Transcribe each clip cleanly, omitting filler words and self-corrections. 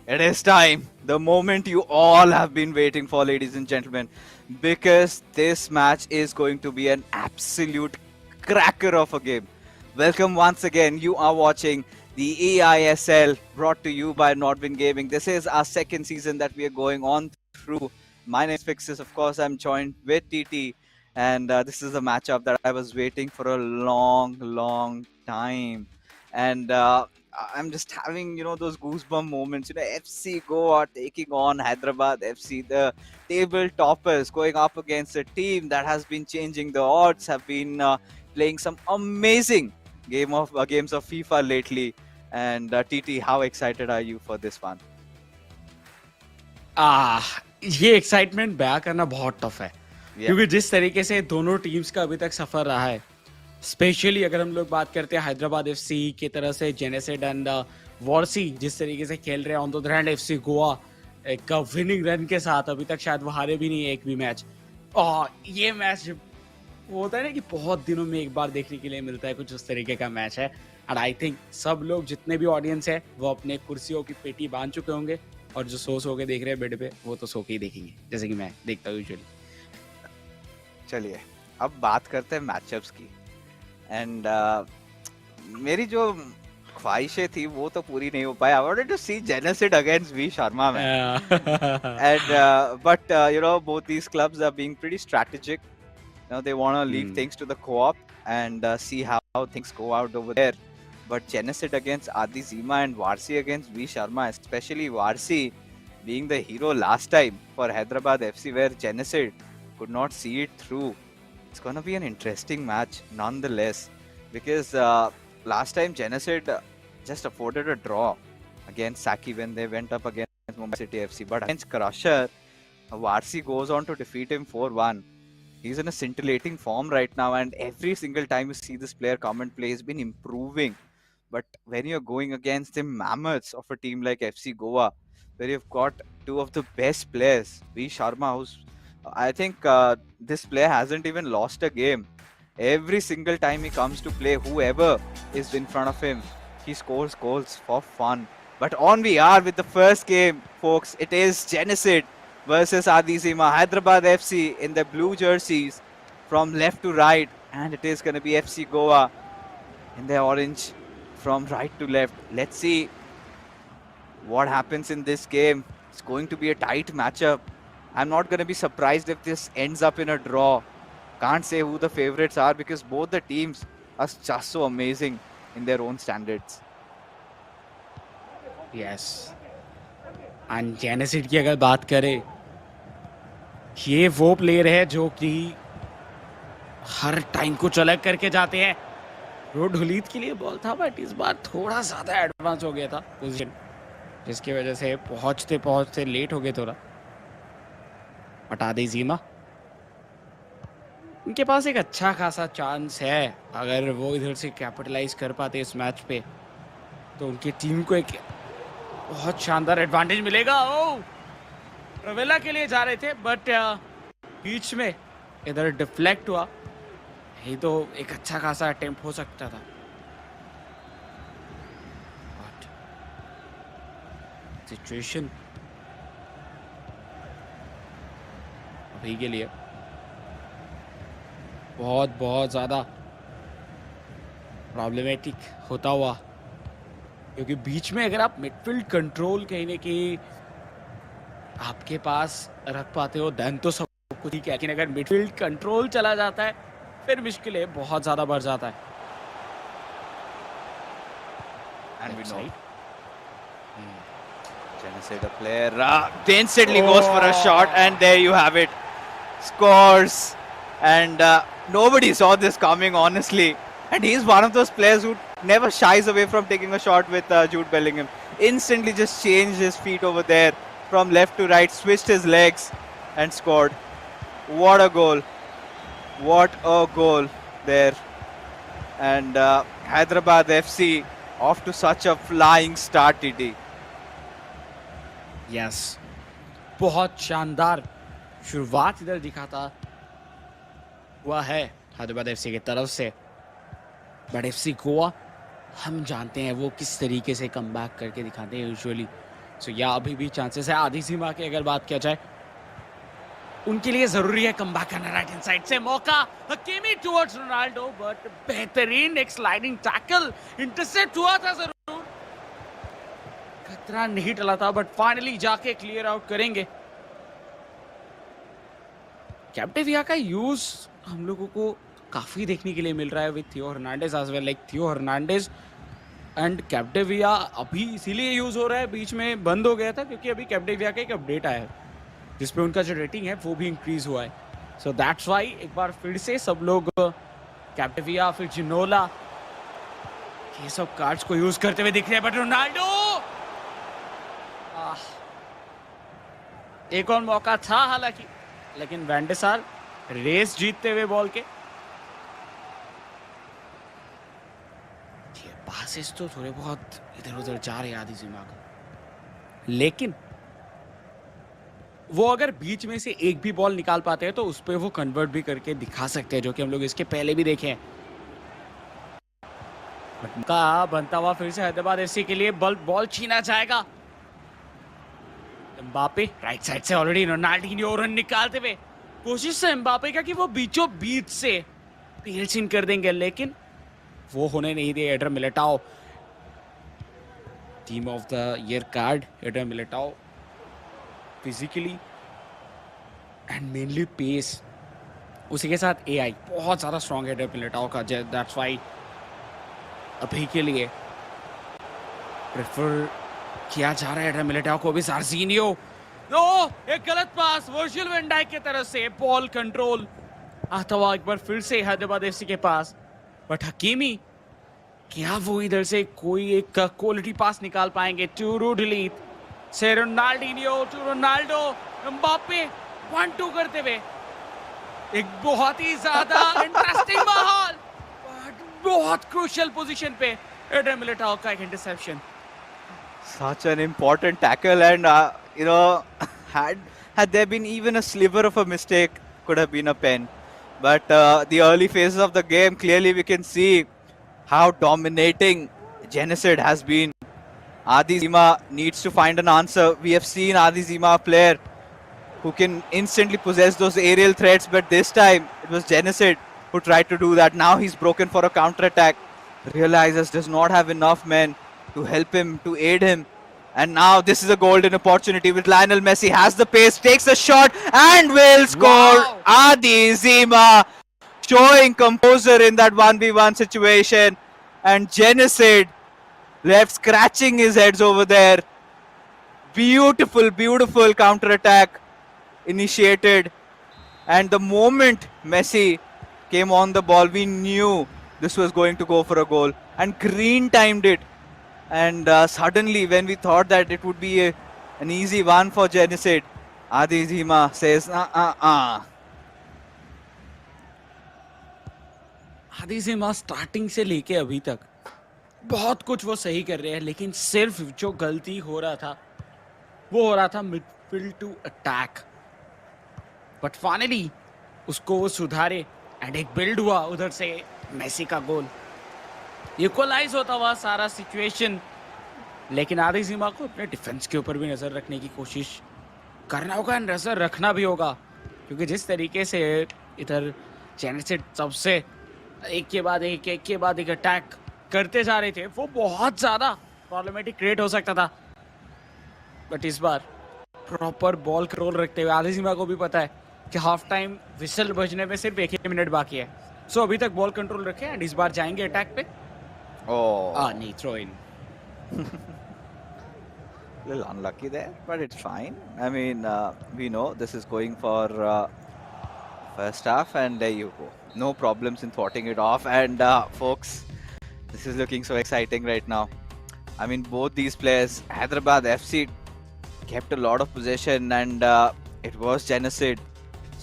It is time. The moment you all have been waiting for, ladies and gentlemen, because this match is going to be an absolute cracker of a game. Welcome once again. You are watching the eISL brought to you by Nordwind Gaming. This is our second season that we are going on through. My name is Fixes. Of course, I'm joined with TT, and this is a matchup that I was waiting for a long time. And I'm just having, those goosebump moments. FC Goa taking on Hyderabad FC, the table toppers, going up against a team that has been changing the odds, have been playing some amazing games of FIFA lately. And TT, how excited are you for this one? ये excitement बयां करना बहुत tough है Yeah. क्योंकि जिस तरीके से दोनों टीम्स का अभी तक सफर रहा है, स्पेशली अगर हम लोग बात करते हैं हैदराबाद एफसी की तरह से जेनेसिड एंड वॉर्सी जिस तरीके से खेल रहे हैं, on the other hand FC Goa एक विनिंग रन के साथ अभी तक शायद वो हारे भी नहीं है एक भी मैच। और ये मैच वो होता है ना कि बहुत दिनों में एक बार देखने के लिए मिलता है, कुछ उस तरीके का मैच है। एंड आई थिंक सब लोग जितने भी ऑडियंस है वो अपने कुर्सियों की पेटी बांध चुके होंगे और जो सो के देख रहे हैं बेड पे वो तो सो के ही देखेंगे, जैसे कि मैं देखता हूँ यूजुअली। चलिए, अब बात करते हैं मैचअप्स की। एंड मेरी जो ख्वाहिशें थी वो तो पूरी नहीं हो पाई। I wanted to see genocide against V Sharma man. And but both these clubs are being pretty strategic. They want to leave things to the co-op and see how things go out over there. But Genesis against Adi Zima and Varsi against V Sharma, especially Varsi being the hero last time for Hyderabad FC, where Genesis could not see it through. It's gonna be an interesting match nonetheless, because last time Genesis just afforded a draw against Saki when they went up against Mumbai City FC. But against Crusher, Varsi goes on to defeat him 4-1. He's in a scintillating form right now, and every single time you see this player come and play, he's been improving. But when you're going against the mammoths of a team like FC Goa, where you've got two of the best players, V Sharma, who's I think this player hasn't even lost a game. Every single time he comes to play, whoever is in front of him, he scores goals for fun. But on we are with the first game, folks. It is Genesis versus Adizima, Hyderabad FC in the blue jerseys from left to right, and it is going to be FC Goa in the orange from right to left. Let's see what happens in this game. It's going to be a tight matchup. I'm not going to be surprised if this ends up in a draw. Can't say who the favorites are because both the teams are just so amazing in their own standards. Yes, and genocide की अगर बात करें, ये वो player है जो कि हर time को चलक करके जाते हैं। रोड हुलीद के लिए बॉल था बट इस बार थोड़ा ज़्यादा एडवांस हो गया था पोजीशन, जिसकी वजह से पहुंचते लेट हो गए थोड़ा। बता दे जीमा, उनके पास एक अच्छा खासा चांस है। अगर वो इधर से कैपिटलाइज कर पाते इस मैच पे तो उनकी टीम को एक बहुत शानदार एडवांटेज मिलेगा। ओ रवेला के लिए जा रहे थे बट बीच में इधर डिफ्लेक्ट हुआ, यही तो एक अच्छा खासा अटेम्प्ट हो सकता था। बट सिचुएशन अभी के लिए बहुत ज़्यादा प्रॉब्लमेटिक होता हुआ, क्योंकि बीच में अगर आप मिडफील्ड कंट्रोल कहीं ना कहीं आपके पास रख पाते हो देन तो सब कुछ ठीक है, लेकिन अगर मिडफील्ड कंट्रोल चला जाता है फिर मुश्किलें बहुत ज़्यादा बढ़ जाता है। And we know Genesis, the player, instantly goes for a shot, and there you have it. Scores. And nobody saw this coming, honestly. And he's one of those players who never shies away from taking a shot with Jude Bellingham. Instantly just changed his feet over there from left to right, switched his legs and scored. What a goal. What a goal there. And Hyderabad FC off to such a flying start, TT. Yes, बहुत शानदार शुरुआत इधर दिखाता हुआ है Hyderabad FC की तरफ से। बट एफसी गोवा हम जानते हैं वो किस तरीके से कमबैक करके दिखाते हैं यूजुअली। सो या अभी भी चांसेस है आधी सीमा की अगर बात किया जाए, उनके लिए जरूरी है कम बैक करना। राइट हैंड साइड से मौका, हकीमी टुवर्ड्स रोनाल्डो, बट बेहतरीन एक स्लाइडिंग टैकल, इंटरसेप्ट हुआ था जरूर, खतरा नहीं टला था, बट फाइनली जाके क्लियर आउट करेंगे। कैप्टिविया का यूज हम लोगों को काफी देखने के लिए मिल रहा है विद थियो हर्नांडेज एज वेल, लाइक थियो हर्नांडेज एंड कैप्टिविया अभी इसीलिए यूज हो रहा है, बीच में बंद हो गया था क्योंकि अभी कैप्टिविया का एक अपडेट आया है जिसपे उनका जो रेटिंग है वो भी इंक्रीज हुआ है। सो दैट्स वाई एक बार फिर से सब लोग कैप्टिविया फिर जिनोला ये सब कार्ड्स को यूज करते हुए दिख रहे हैं, बट रोनाल्डो एक और मौका था हालांकि, लेकिन वैंडेसार रेस जीतते हुए बॉल के। पासेस तो थोड़े बहुत इधर उधर जा रहे हैं आधी सीमा का, लेकिन वो अगर बीच में से एक भी बॉल निकाल पाते हैं तो उस पर वो कन्वर्ट भी करके दिखा सकते हैं, जो कि हम लोग इसके पहले भी देखे हैं। का बनता हुआ फिर से हैदराबाद एफसी के लिए बॉल छीना जाएगा। एम्बापे राइट साइड से ऑलरेडी रोनाल्डिन्हो रन निकालते हुए, कोशिश है एम्बापे का कि वो बीचों बीच से पेल छीन कर देंगे, लेकिन वो होने नहीं दिए। Eder Militao team of the year card, Eder Militao physically and mainly pace, उसी के साथ एआई बहुत ज्यादा स्ट्रॉन्ग है एडर मिलिटाओ का। दैट्स व्हाई अभी के लिए प्रेफर किया जा रहा है एडर मिलिटाओ को भी। सार्जिनियो नो, एक गलत पास वर्जिल वैन डाइक की तरफ से, बॉल कंट्रोल आता हुआ एक बार फिर से हैदराबाद एफसी के पास, बट हकीमी क्या वो इधर से कोई एक क्वालिटी पास निकाल पाएंगे? टू रूडली से रोनाल्डिन्हो टू रोनाल्डो, एम्बापे 1-2 करते हुए, एक बहुत ही ज्यादा इंटरेस्टिंग माहौल, बहुत क्रूशियल पोजीशन पे एडर मिलिटाओ का एक interception. Such an important tackle, and had there been even a sliver of a mistake, could have been a pen. But the early phases of the game, clearly we can see how dominating Genocide has been. Adi Zima needs to find an answer. We have seen Adi Zima, a player who can instantly possess those aerial threats, but this time it was Genocide who tried to do that. Now he's broken for a counter-attack. Realizes does not have enough men to help him, to aid him. And now this is a golden opportunity with Lionel Messi. Has the pace, takes a shot and will score. Wow. Adi Zima showing composure in that 1v1 situation. And Genocide left scratching his heads over there. Beautiful, beautiful counter-attack initiated. And the moment Messi came on the ball, we knew this was going to go for a goal. And Green timed it. And suddenly, when we thought that it would be an easy one for Genocide, Adi Zima says, आदि ज़िमा starting से लेके अभी तक बहुत कुछ वो सही कर रहे हैं, लेकिन सिर्फ जो गलती हो रहा था वो हो रहा था midfield to attack, but finally उसको वो सुधारे एंड एक बिल्ड हुआ उधर से मेसी का गोल, इक्वलाइज होता हुआ सारा सिचुएशन। लेकिन आदि ज़िमा को अपने डिफेंस के ऊपर भी नजर रखने की कोशिश करना होगा, नजर रखना भी होगा, क्योंकि जिस तरीके से इधर जेनेसिड सबसे एक के बाद एक अटैक करते जा रहे थे, वो बहुत ज्यादा प्रॉब्लमेटिक क्रिएट हो सकता था। बट इस बार प्रॉपर बॉल कंट्रोल रखते हुए आदि ज़िमा को भी पता है कि हाफ टाइम विसल बजने में सिर्फ 1 मिनट बाकी है, सो अभी तक बॉल कंट्रोल रखे एंड इस बार जाएंगे अटैक पे। नहीं, throw in. Little unlucky there, but it's fine. I mean, we know this is going for first half, and there you go. No problems in thwarting it off. And folks, this is looking so exciting right now. I mean, both these players, Hyderabad FC kept a lot of possession, and it was Genocide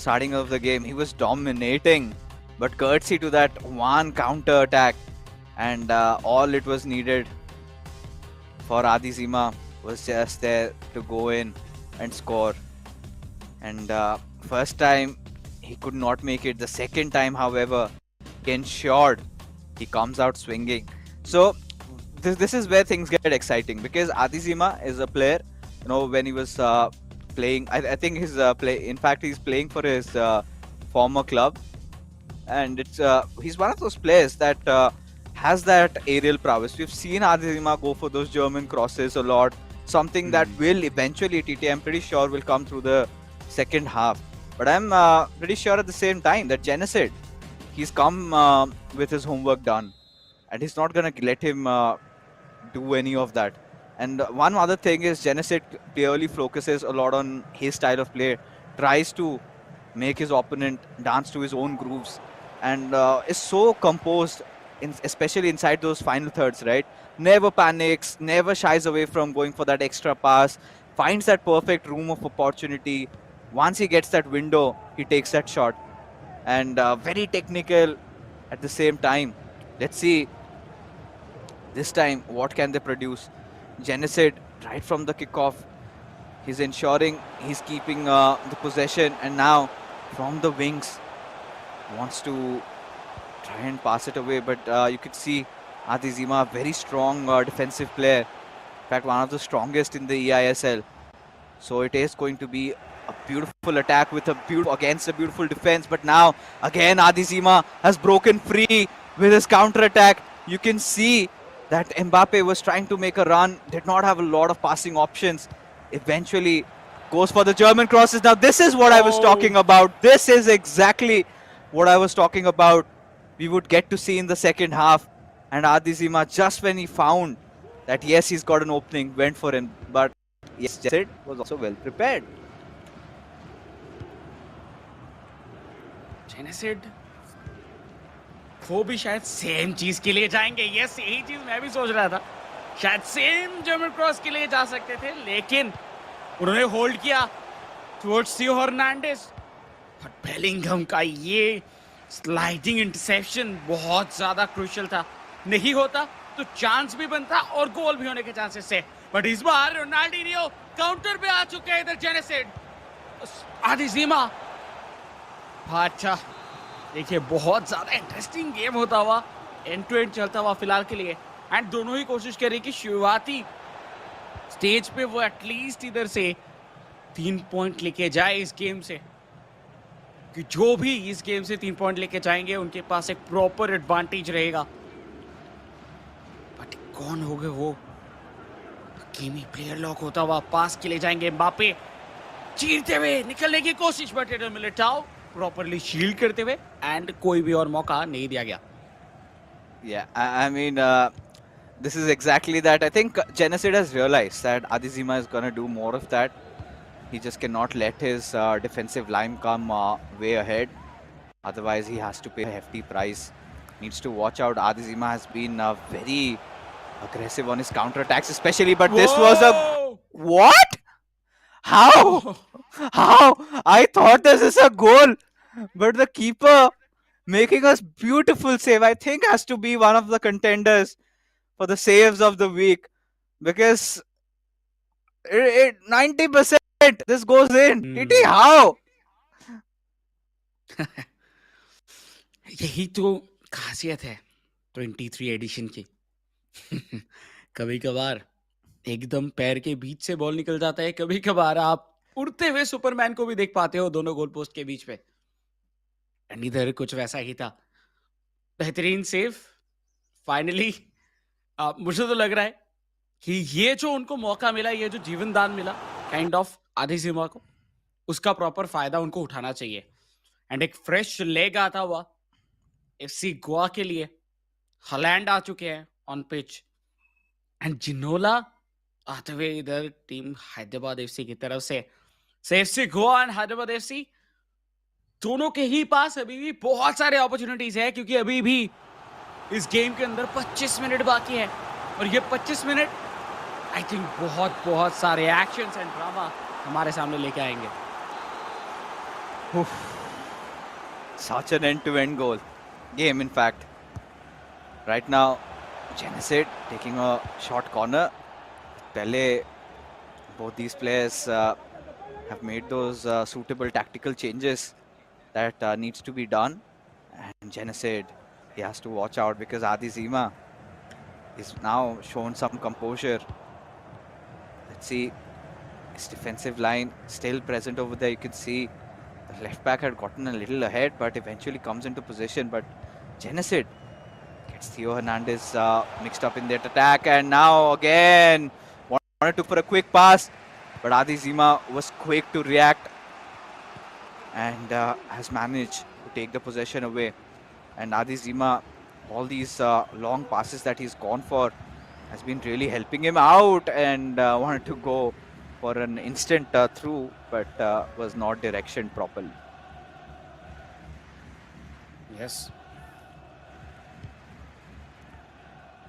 starting of the game. He was dominating, but courtesy to that one counter attack, and all it was needed for Adi Zima was just there to go in and score. And first time he could not make it. The second time, however, he ensured he comes out swinging. So this is where things get exciting, because Adi Zima is a player when he was playing. I think his play. In fact, he's playing for his former club, and he's one of those players that has that aerial prowess. We've seen Adizima go for those German crosses a lot. Something that will eventually, TT, I'm pretty sure, will come through the second half. But I'm pretty sure at the same time that Genocid, he's come with his homework done, and he's not gonna let him do any of that. And one other thing is Genocid clearly focuses a lot on his style of play, tries to make his opponent dance to his own grooves, and is so composed, especially inside those final thirds, right? Never panics, never shies away from going for that extra pass, finds that perfect room of opportunity. Once he gets that window, he takes that shot, and very technical at the same time. Let's see this time what can they produce. Genocid right from the kickoff, he's ensuring he's keeping the possession, and now from the wings wants to try and pass it away, but you could see Adizima, very strong defensive player, in fact one of the strongest in the eISL. So it is going to be a beautiful attack with a against a beautiful defense, but now again Adizima has broken free with his counter attack. You can see that Mbappe was trying to make a run, did not have a lot of passing options, eventually goes for the German crosses. Now this is what I was talking about. This is exactly what I was talking about. We would get to see in the second half, and Adizima, just when he found that yes, he's got an opening, went for him. But yes, Sid was also well prepared. जेनेसिड वो भी शायद same चीज के लिए जाएंगे. Yes, यही चीज मैं भी सोच रहा था. शायद सेम जर्मन क्रॉस के लिए जा सकते थे, लेकिन उन्होंने होल्ड किया टुवर्ड्स थियो हर्नांडेस. बट बेलिंगहम का ये स्लाइडिंग इंटरसेप्शन बहुत ज्यादा क्रूशियल था. नहीं होता तो चांस भी बनता और गोल भी होने के चांसेस थे. बट इस बार रोनाल्डिनियो काउंटर पे आ चुके हैं. इधर जेनेसिड, आदिजीमा. अच्छा, देखिए बहुत ज्यादा इंटरेस्टिंग गेम होता हुआ, एंड टू एंड चलता हुआ फिलहाल के लिए. एंड दोनों ही कोशिश कर रही कि शुरुआती स्टेज पे वो एटलीस्ट इधर से 3 पॉइंट लेके जाए इस गेम से, कि जो भी इस गेम से 3 पॉइंट लेके जाएंगे उनके पास एक प्रॉपर एडवांटेज रहेगा. बट कौन होगा वो? हकीमी प्लेयर लॉक होता हुआ पास के लिए जाएंगे. एम्बापे चीरते हुए निकलने की कोशिश, but adder Militão properly shield करते हुए, एंड कोई भी और मौका नहीं दिया गया. Yeah, I mean, this is exactly that. I think Genocid has realized that Adizima is going to do more of that. He just cannot let his defensive line come way ahead. Otherwise, he has to pay a hefty price. Needs to watch out. Adizima has been very aggressive on his counterattacks, especially. But this was a... What? How? How? I thought this is a goal. But the keeper making a beautiful save, I think has to be one of the contenders for the saves of the week. Because 90% this goes in. TT, how? यही तो खासियत है 23 addition की. कभी कभार एकदम पैर के बीच से बॉल निकल जाता है, कभी कभार आप उड़ते हुए सुपरमैन को भी देख पाते हो दोनों गोल पोस्ट के बीच पे. एंड इधर कुछ वैसा ही था. बेहतरीन सेव फाइनली. मुझे तो लग रहा है कि ये जो उनको मौका मिला, ये जो जीवन दान मिला काइंड ऑफ आदिजीमा को, उसका प्रॉपर फायदा उनको उठाना चाहिए. एंड एक फ्रेश लेग आता हुआ एफसी गोवा के लिए. हलैंड आ चुके हैं ऑन पिच, एंड जिनोला आते हुए इधर टीम हैदराबाद एफसी की तरफ से. FC Goa and Hyderabad FC दोनों के ही पास अभी भी बहुत सारे अपॉर्चुनिटीज है, क्योंकि अभी भी इस गेम के अंदर 25 मिनट बाकी है. और ये 25 मिनट आई थिंक बहुत बहुत सारे एक्शंस एंड ड्रामा हमारे सामने लेके आएंगे. Such an end-to-end goal game, in fact. Right now, Genocid taking a short corner. Pehle, both these players have made those suitable tactical changes that needs to be done. And Genocid, he has to watch out because Adizima is now shown some composure. Let's see His defensive line still present over there. You can see the left back had gotten a little ahead, but eventually comes into position. But Genesid gets Theo Hernandez mixed up in that attack, and now again wanted to for a quick pass, but Adi Zima was quick to react and has managed to take the possession away. And Adi Zima, all these long passes that he's gone for has been really helping him out, and wanted to go for an instant through, but was not directioned properly. Yes.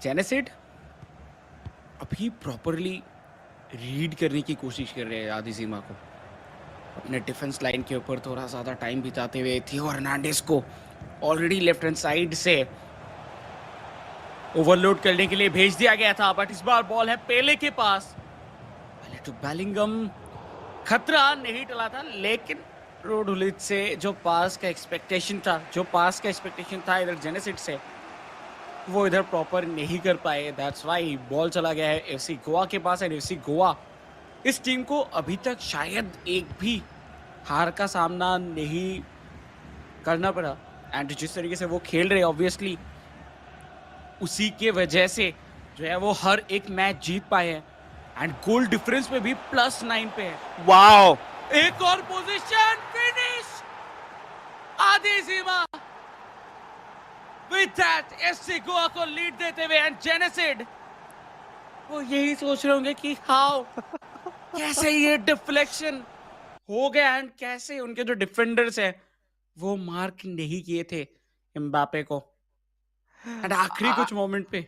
जेनेसिड अभी properly read करने की कोशिश कर रहे हैं आदि सीमा को, अपने डिफेंस लाइन के ऊपर थोड़ा ज़्यादा टाइम बिताते हुए। थियो हर्नांडेज को ऑलरेडी लेफ्ट हैंड साइड से ओवरलोड करने के लिए भेज दिया गया था, बट इस बार बॉल है पेले के पास। पहले तो बेलिंगम खतरा नहीं टला था, लेकिन रोडुलित से जो पास का एक्सपेक्टेशन था इधर जेनेसिड से, वो इधर प्रॉपर नहीं कर पाए। दैट्स वाई बॉल चला गया है एफसी गोवा के पास। एंड एफसी गोवा, इस टीम को अभी तक शायद एक भी हार का सामना नहीं करना पड़ा। एंड जिस तरीके से वो खेल रहे, ऑब्वियसली उसी के वजह से जो है वो हर एक मैच जीत पाए हैं। एंड गोल डिफरेंस में भी +9 पे है। वाओ, एक और पोजीशन, फिनिश आदि सीमा। With that, FC गोवा को लीड देते हुए, एंड जेनेसिड वो यही सोच रहे होंगे कि हाउ कैसे ये डिफ्लेक्शन हो गया, एंड कैसे उनके जो डिफेंडर्स हैं वो मार्क नहीं किए थे एम्बापे को। एंड आखिरी कुछ मोमेंट पे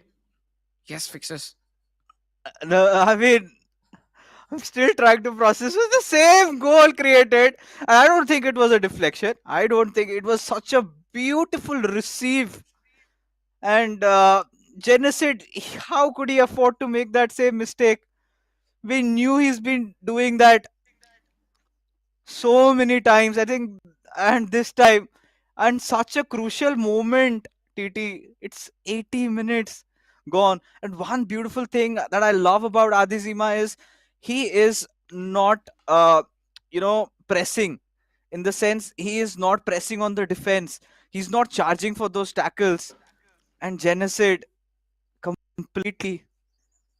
yes fixes. no, I mean, I'm still trying to process. It was the same goal created, and I don't think it was a deflection. I don't think it was such a beautiful receive. And Genesid, how could he afford to make that same mistake? We knew he's been doing that so many times, I think, and this time, and such a crucial moment, TT. It's 80 minutes gone. And one beautiful thing that I love about Adizima is he is not, pressing, in the sense he is not pressing on the defense. He's not charging for those tackles. And Genesid completely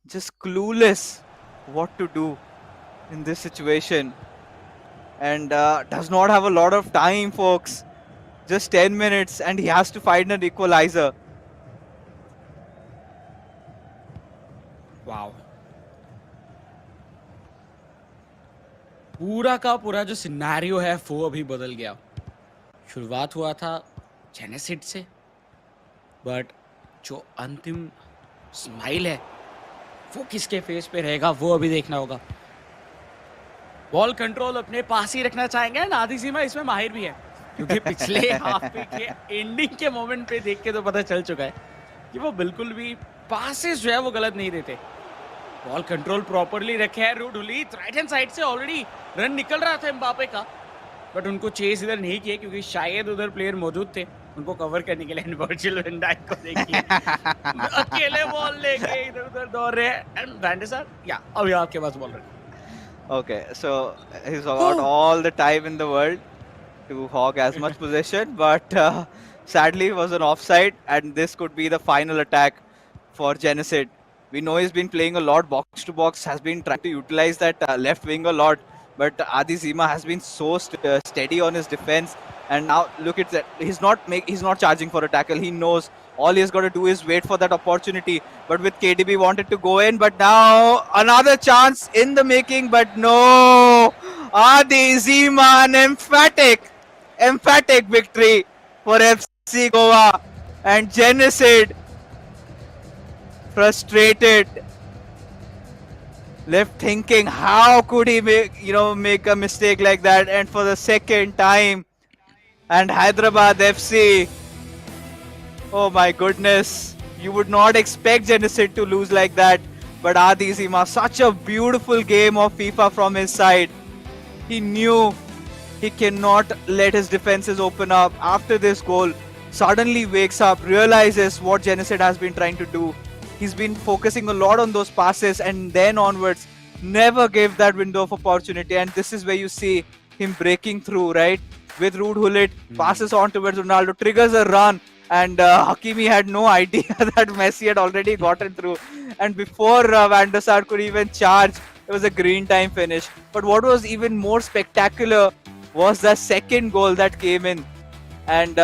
just clueless what to do in this situation, and does not have a lot of time, folks. Just 10 minutes and he has to find an equalizer. Wow, पूरा का पूरा जो scenario है वो अभी बदल गया। शुरुआत हुआ था जेनेसिड से, बट जो अंतिम स्माइल है वो किसके फेस पे रहेगा वो अभी देखना होगा। बॉल कंट्रोल अपने पास ही रखना चाहेंगे, एंड आदि सीमा इसमें माहिर भी है, क्योंकि पिछले हाफ के एंडिंग के मोमेंट पे देख के तो पता चल चुका है कि वो बिल्कुल भी पासेस जो है वो गलत नहीं देते। बॉल कंट्रोल प्रॉपरली रखे है रूडुलित, राइट हैंड साइड से ऑलरेडी रन निकल रहा था एम्बापे का, बट उनको चेस इधर नहीं किए क्योंकि शायद उधर प्लेयर मौजूद थे उनको कवर करने के लिए। एंड वर्जिल वैन डाइक को देखिए अकेले बॉल लेके इधर उधर दौड़ रहे हैं। एंड वैन डे सर, या अभी आपके पास बॉल रखिए। Okay, so he's got all the time in the world to hog as much possession, but sadly was an offside, and this could be the final attack for Genesid. We know he's been playing a lot box to box, has been trying to utilize that left wing a lot, but Adi Zima has been so steady on his defense, and now look at that. He's not charging for a tackle. He knows all he's got to do is wait for that opportunity. But with KDB wanted to go in, but now another chance in the making, but no. Adi Zima, an emphatic victory for FC Goa, and Genesid frustrated, left thinking how could he make a mistake like that, and for the second time. And Hyderabad FC, oh my goodness, you would not expect Genesid to lose like that, but Adi Zima, such a beautiful game of FIFA from his side. He knew he cannot let his defenses open up. After this goal, suddenly wakes up, realizes what Genesid has been trying to do. He's been focusing a lot on those passes, and then onwards, never gave that window of opportunity. And this is where you see him breaking through, right? With Ruud Gullit, passes on towards Ronaldo, triggers a run, and Hakimi had no idea that Messi had already gotten through. And before Van der Sar could even charge, it was a green time finish. But what was even more spectacular was the second goal that came in. And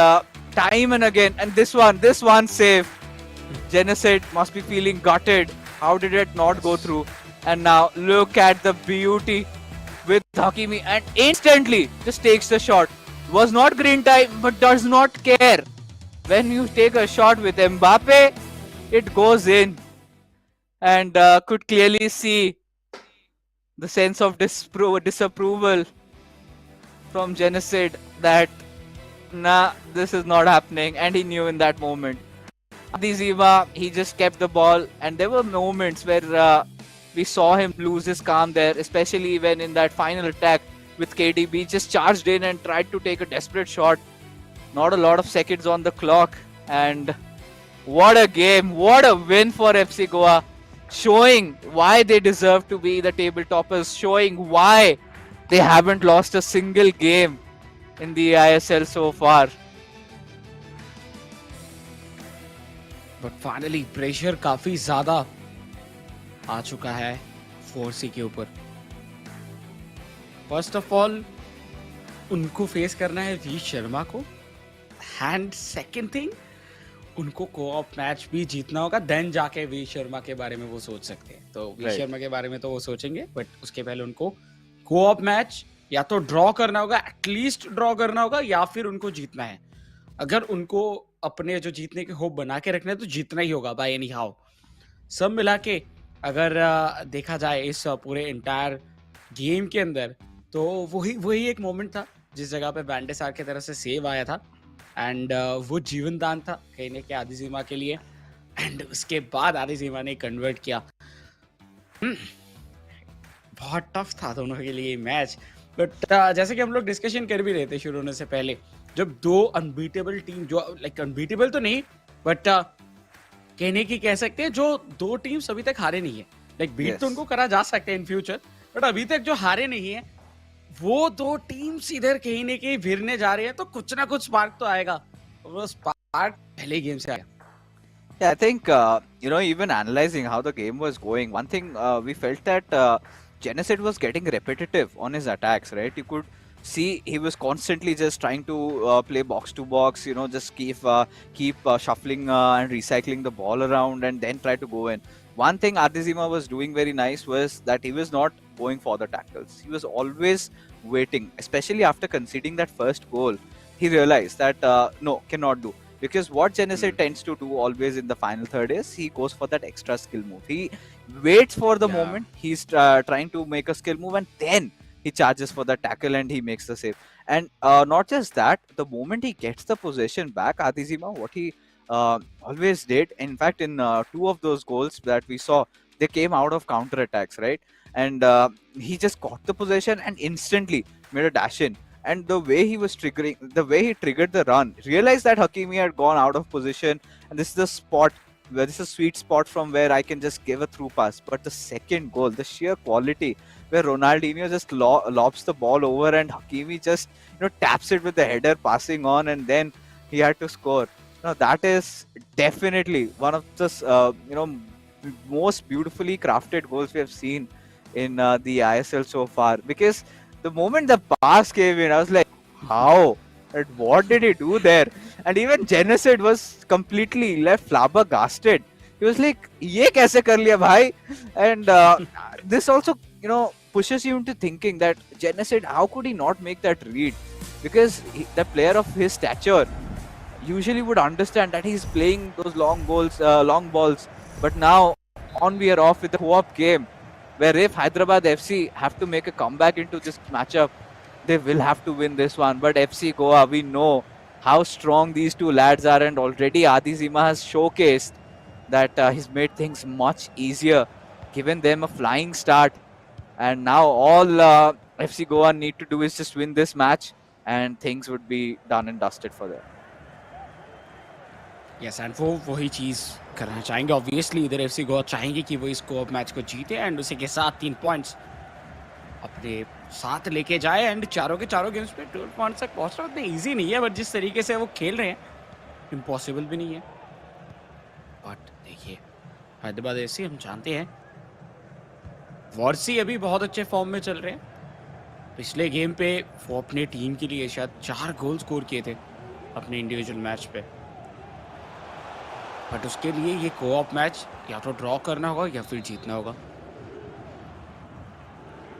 time and again, and this one save. Genocide must be feeling gutted. How did it not go through? And now look at the beauty with Hakimi, and instantly just takes the shot. Was not green time, but does not care. When you take a shot with Mbappe, it goes in, and could clearly see the sense of disapproval from Genocide that nah, this is not happening, and he knew in that moment. Adi Zima, he just kept the ball, and there were moments where we saw him lose his calm there, especially when in that final attack with KDB, just charged in and tried to take a desperate shot. Not a lot of seconds on the clock, and what a game, what a win for FC Goa, showing why they deserve to be the table toppers, showing why they haven't lost a single game in the eISL so far. But finally pressure काफी ज्यादा आ चुका है 4C के ऊपर. First of all उनको face करना है we Sharma को, एंड सेकंड थिंग उनको कोऑप मैच भी जीतना होगा, देन जाके वी शर्मा के बारे में वो सोच सकते हैं. तो वी शर्मा के बारे में तो वो सोचेंगे, बट उसके पहले उनको कोऑप मैच या तो ड्रॉ करना होगा, एटलीस्ट ड्रॉ करना होगा, या फिर उनको जीतना है. अगर उनको अपने जो जीतने के होप बना के रखना है तो जीतना ही होगा बाय एनी हाउ. सब मिला के अगर देखा जाए इस पूरे इंटायर गेम के अंदर, तो वही एक मोमेंट था जिस जगह पे वैन डे सार की तरफ से सेव आया था, एंड वो जीवन दान था कहने के आदि जीमा के लिए, एंड उसके बाद आदि जीमा ने कन्वर्ट किया. बहुत टफ था दोनों के लिए मैच. बट जैसे कि हम लोग डिस्कशन कर भी रहे थे शुरू होने से पहले, जब दो अनबीटेबल टीम, जो लाइक अनबीटेबल तो नहीं बट कहने की कह सकते हैं, जो दो टीम्स अभी तक हारे नहीं है, लाइक बीट तो उनको करा जा सकते हैं इन फ्यूचर, बट अभी तक जो हारे नहीं है वो दो टीम्स इधर कहीं ना कहीं भिड़ने जा रही है, तो कुछ ना कुछ स्पार्क तो आएगा. वो स्पार्क पहले गेम से आया. Yeah, I think, even analyzing how the game was going, one thing we felt that Genocide was getting repetitive on his attacks, right? You could see he was constantly just trying to play box to box, just keep shuffling and recycling the ball around and then try to go in. One thing Adizima was doing very nice was that he was not going for the tackles. He was always waiting, especially after conceding that first goal. He realized that no, cannot do. Because what Genocide tends to do always in the final third is he goes for that extra skill move. He waits for the moment. He's trying to make a skill move, and then he charges for the tackle and he makes the save. And not just that, the moment he gets the possession back, Adizima, what he always did, in fact, in two of those goals that we saw, they came out of counter attacks, right? And he just got the possession and instantly made a dash in. And the way he was triggering, the way he triggered the run, realized that Hakimi had gone out of position, and this is the spot where this is a sweet spot from where I can just give a through pass. But the second goal, the sheer quality, where Ronaldinho just lobs the ball over and Hakimi just taps it with the header passing on, and then he had to score. Now that is definitely one of the most beautifully crafted goals we have seen in the ISL so far, because the moment the pass came in, I was like, how? And what did he do there? And even Genocide was completely left flabbergasted. He was like, ye kaise kar liya bhai? And this also, pushes you into thinking that Genocide, how could he not make that read? Because the player of his stature usually would understand that he's playing those long balls. But now, on we are off with the co-op game, where if Hyderabad FC have to make a comeback into this matchup, they will have to win this one. But FC Goa, we know how strong these two lads are, and already Adi Zima has showcased that he's made things much easier, given them a flying start. And now all FC Goa need to do is just win this match, and things would be done and dusted for them. Yes, and वो वही चीज़ करना चाहेंगे obviously. इधर FC Goa चाहेंगे कि वो इस co-op match को जीते एंड उसी के साथ 3 पॉइंट्स अपने साथ लेके जाए एंड चारों के चारों गेम्स पे 12 पॉइंट्स तक पहुंचना उतना इजी नहीं है, बट जिस तरीके से वो खेल रहे हैं इम्पॉसिबल भी नहीं है। बट देखिए, हैदराबाद एफसी हम जानते हैं वॉर्सी अभी बहुत अच्छे फॉर्म में चल रहे हैं। पिछले गेम पे वो अपने टीम के लिए शायद 4 गोल स्कोर किए थे अपने इंडिविजुअल मैच पे। बट उसके लिए ये कोऑप मैच या तो ड्रॉ करना होगा या फिर जीतना होगा।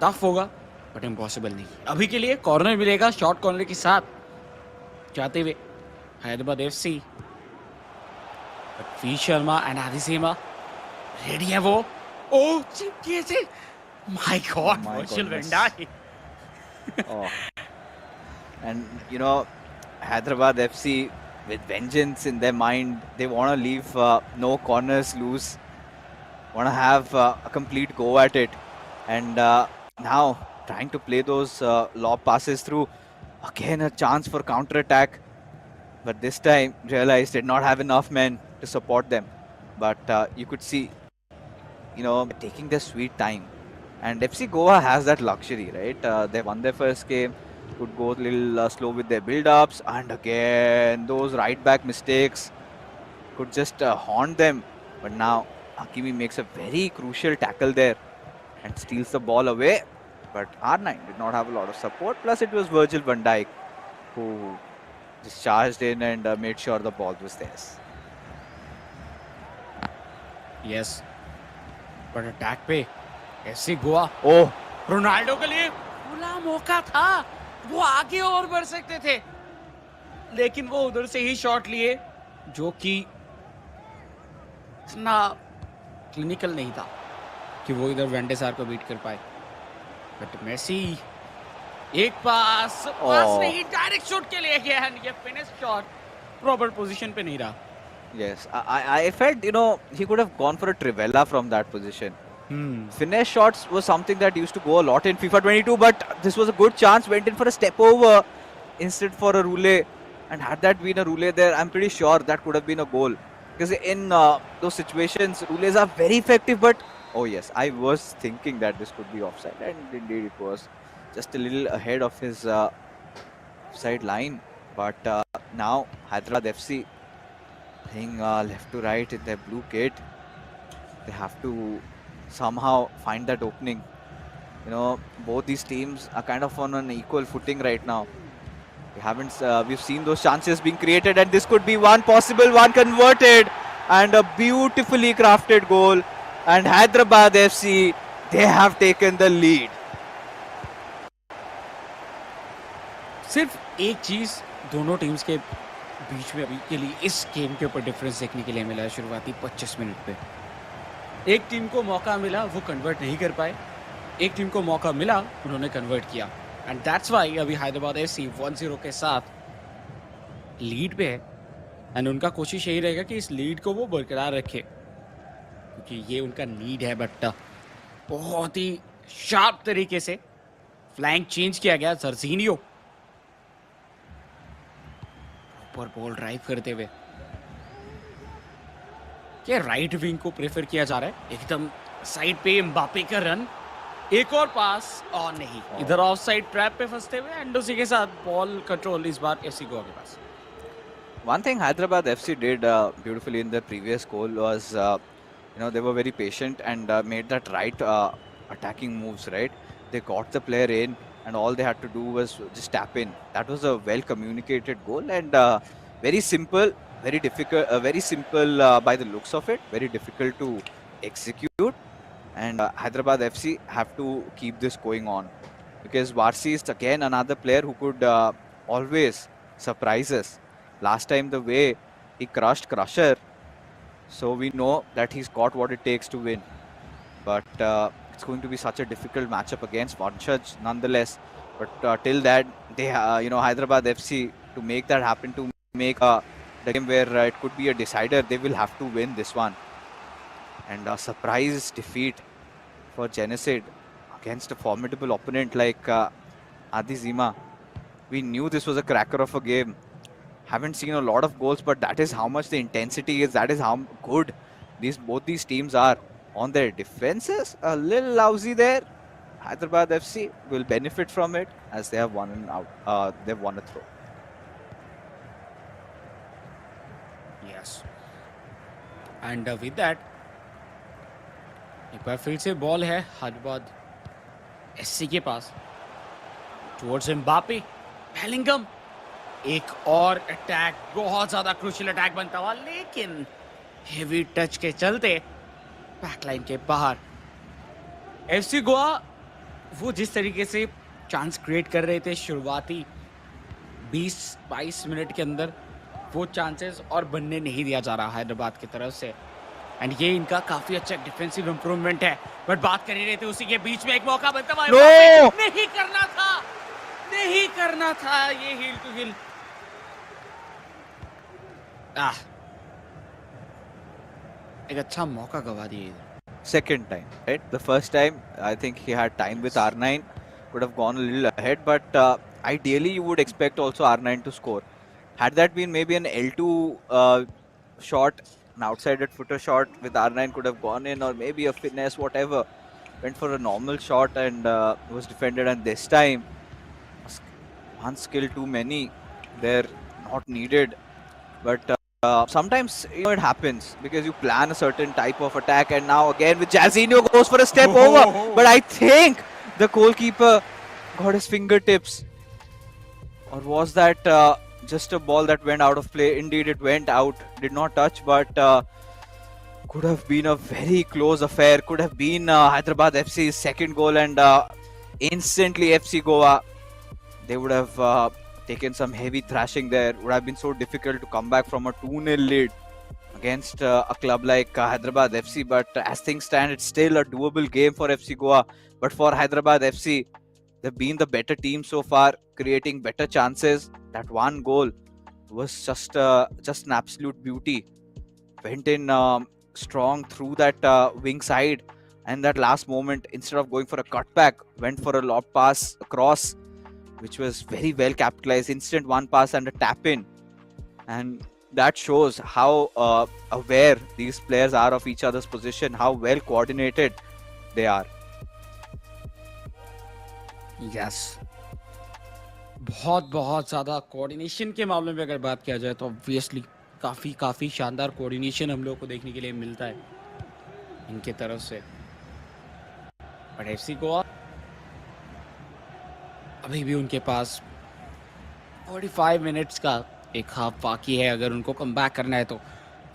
टफ होगा बट इम्पॉसिबल नहीं। अभी के लिए कॉर्नर मिलेगा शॉर्ट कॉर्नर के साथ जाते हुए Hyderabad FC. But V Sharma and आदि सीमा रेडी है वो। ओ चिपके से, my god, My virtual goodness. वेंडाई। Oh. And Hyderabad FC with vengeance in their mind, they want to leave no corners loose, want to have a complete go at it. And now trying to play those lob passes through. Again, a chance for counter attack. But this time, realized did not have enough men to support them. But you could see, taking their sweet time. And FC Goa has that luxury, right? They won their first game, could go a little slow with their build-ups, and again, those right-back mistakes could just haunt them. But now, Hakimi makes a very crucial tackle there and steals the ball away. But R9 did not have a lot of support. Plus, it was Virgil van Dijk who just charged in and made sure the ball was theirs. Yes, but attack पे FC Goa. Oh, Ronaldo के लिए खुला मौका था, वो आगे और बढ़ सकते थे, लेकिन वो उधर से ही शॉट लिए जो कि इतना क्लिनिकल नहीं था कि वो इधर वेंडेसार को बीट कर पाए। बट मेसी एक पास Oh. नहीं, डायरेक्ट शॉट के लिए गया एंड ये फिनिश शॉट प्रॉपर पोजीशन पे नहीं रहा। yes. I felt, he could have gone for a Trivella from that position. Hmm. Finesse shots was something that used to go a lot in FIFA 22, but this was a good chance. Went in for a step over instead for a roulette, and had that been a roulette there, I'm pretty sure that could have been a goal. Because in those situations, roulets are very effective. But oh yes, I was thinking that this could be offside, and indeed it was just a little ahead of his offside line. But now Hyderabad FC playing left to right in their blue kit, they have to somehow find that opening. Both these teams are kind of on an equal footing right now. We've seen those chances being created, and this could be one possible one converted, and a beautifully crafted goal. And Hyderabad FC, they have taken the lead. सिर्फ एक चीज दोनों teams के बीच में अभी के लिए इस गेम के ऊपर डिफरेंस देखने के लिए मिला है शुरुआती 25 मिनट पे। एक टीम को मौका मिला, वो कन्वर्ट नहीं कर पाए, एक टीम को मौका मिला, उन्होंने कन्वर्ट किया, एंड दैट्स व्हाई अभी हैदराबाद एफसी 1-0 के साथ लीड पे है। एंड उनका कोशिश यही रहेगा कि इस लीड को वो बरकरार रखे, क्योंकि ये उनका नीड है। बट बहुत ही शार्प तरीके से फ्लैंक चेंज किया गया, जर्जीनियो पर बॉल ड्राइव करते हुए क्या राइट विंग को प्रेफर किया जा रहा है, एकदम साइड पे एम्बापे का रन, एक और पास और नहीं, इधर ऑफ साइड ट्रैप पे फंसते हुए एंड उसी के साथ बॉल कंट्रोल इस बार एफसी गोवा के पास। One thing Hyderabad FC did beautifully in their previous goal was, they were very patient and made that right attacking moves, right? They got the player in, and all they had to do was just tap in. That was a well communicated goal, and very simple, very difficult, very simple by the looks of it, very difficult to execute. And Hyderabad FC have to keep this going on, because Varsi is again another player who could always surprise us. Last time, the way he crushed Crusher, so we know that he's got what it takes to win. But it's going to be such a difficult matchup against Vanshaj nonetheless. But till that, they, Hyderabad FC, to make that happen, to make the game where it could be a decider, they will have to win this one. And a surprise defeat for Genocide against a formidable opponent like Adi Zima. We knew this was a cracker of a game. Haven't seen a lot of goals, but that is how much the intensity is. That is how good both these teams are. On their defenses, a little lousy there. Hyderabad FC will benefit from it as they have won an out. They've won a throw. Yes. And with that एक बार फिर से ball है Hyderabad SC के पास towards Mbappe Bellingham एक और attack बहुत ज्यादा क्रूशियल अटैक बनता हुआ लेकिन हेवी टच के चलते बैकलाइन के बाहर एफसी गोवा वो जिस तरीके से चांस क्रिएट कर रहे थे शुरुआती 20-22 मिनट के अंदर वो चांसेस और बनने नहीं दिया जा रहा हैदराबाद की तरफ से एंड ये इनका काफी अच्छा डिफेंसिव इंप्रूवमेंट है बट बात कर ही रहे थे उसी के बीच में एक मौका बनता हुआ नहीं करना था ये हिल टू हिल एक अच्छा मौका गवा दिए Second time, right? The first time, I think he had time with R9, could have gone a little ahead, but ideally you would expect also R9 to score. Had that been maybe an L2 shot, an outside footer shot with R9 could have gone in, or maybe a finesse, whatever. Went for a normal shot and was defended. And this time, one skill too many. They're not needed. But sometimes it happens because you plan a certain type of attack, and now again with Jairzinho goes for a step over. But I think the goalkeeper got his fingertips. Or was that just a ball that went out of play? Indeed, it went out, did not touch, but could have been a very close affair. Could have been Hyderabad FC's second goal, and instantly FC Goa, they would have taken some heavy thrashing there. Would have been so difficult to come back from a 2-0 lead against a club like Hyderabad FC. But as things stand, it's still a doable game for FC Goa. But for Hyderabad FC, they've been the better team so far, creating better chances. That one goal was just an absolute beauty. Went in strong through that wing side, and that last moment, instead of going for a cutback, went for a lob pass across, which was very well capitalized. Instant one pass and a tap in, and that shows how aware these players are of each other's position, how well coordinated they are. Yes बहुत बहुत ज़्यादा coordination के मामले में अगर बात किया जाए तो ऑब्वियसली काफ़ी शानदार कोऑर्डिनेशन हम लोग को देखने के लिए मिलता है इनके तरफ से बट एफसी गोवा अभी भी उनके पास 45 मिनट्स का एक हाफ बाकी है अगर उनको कम बैक करना है तो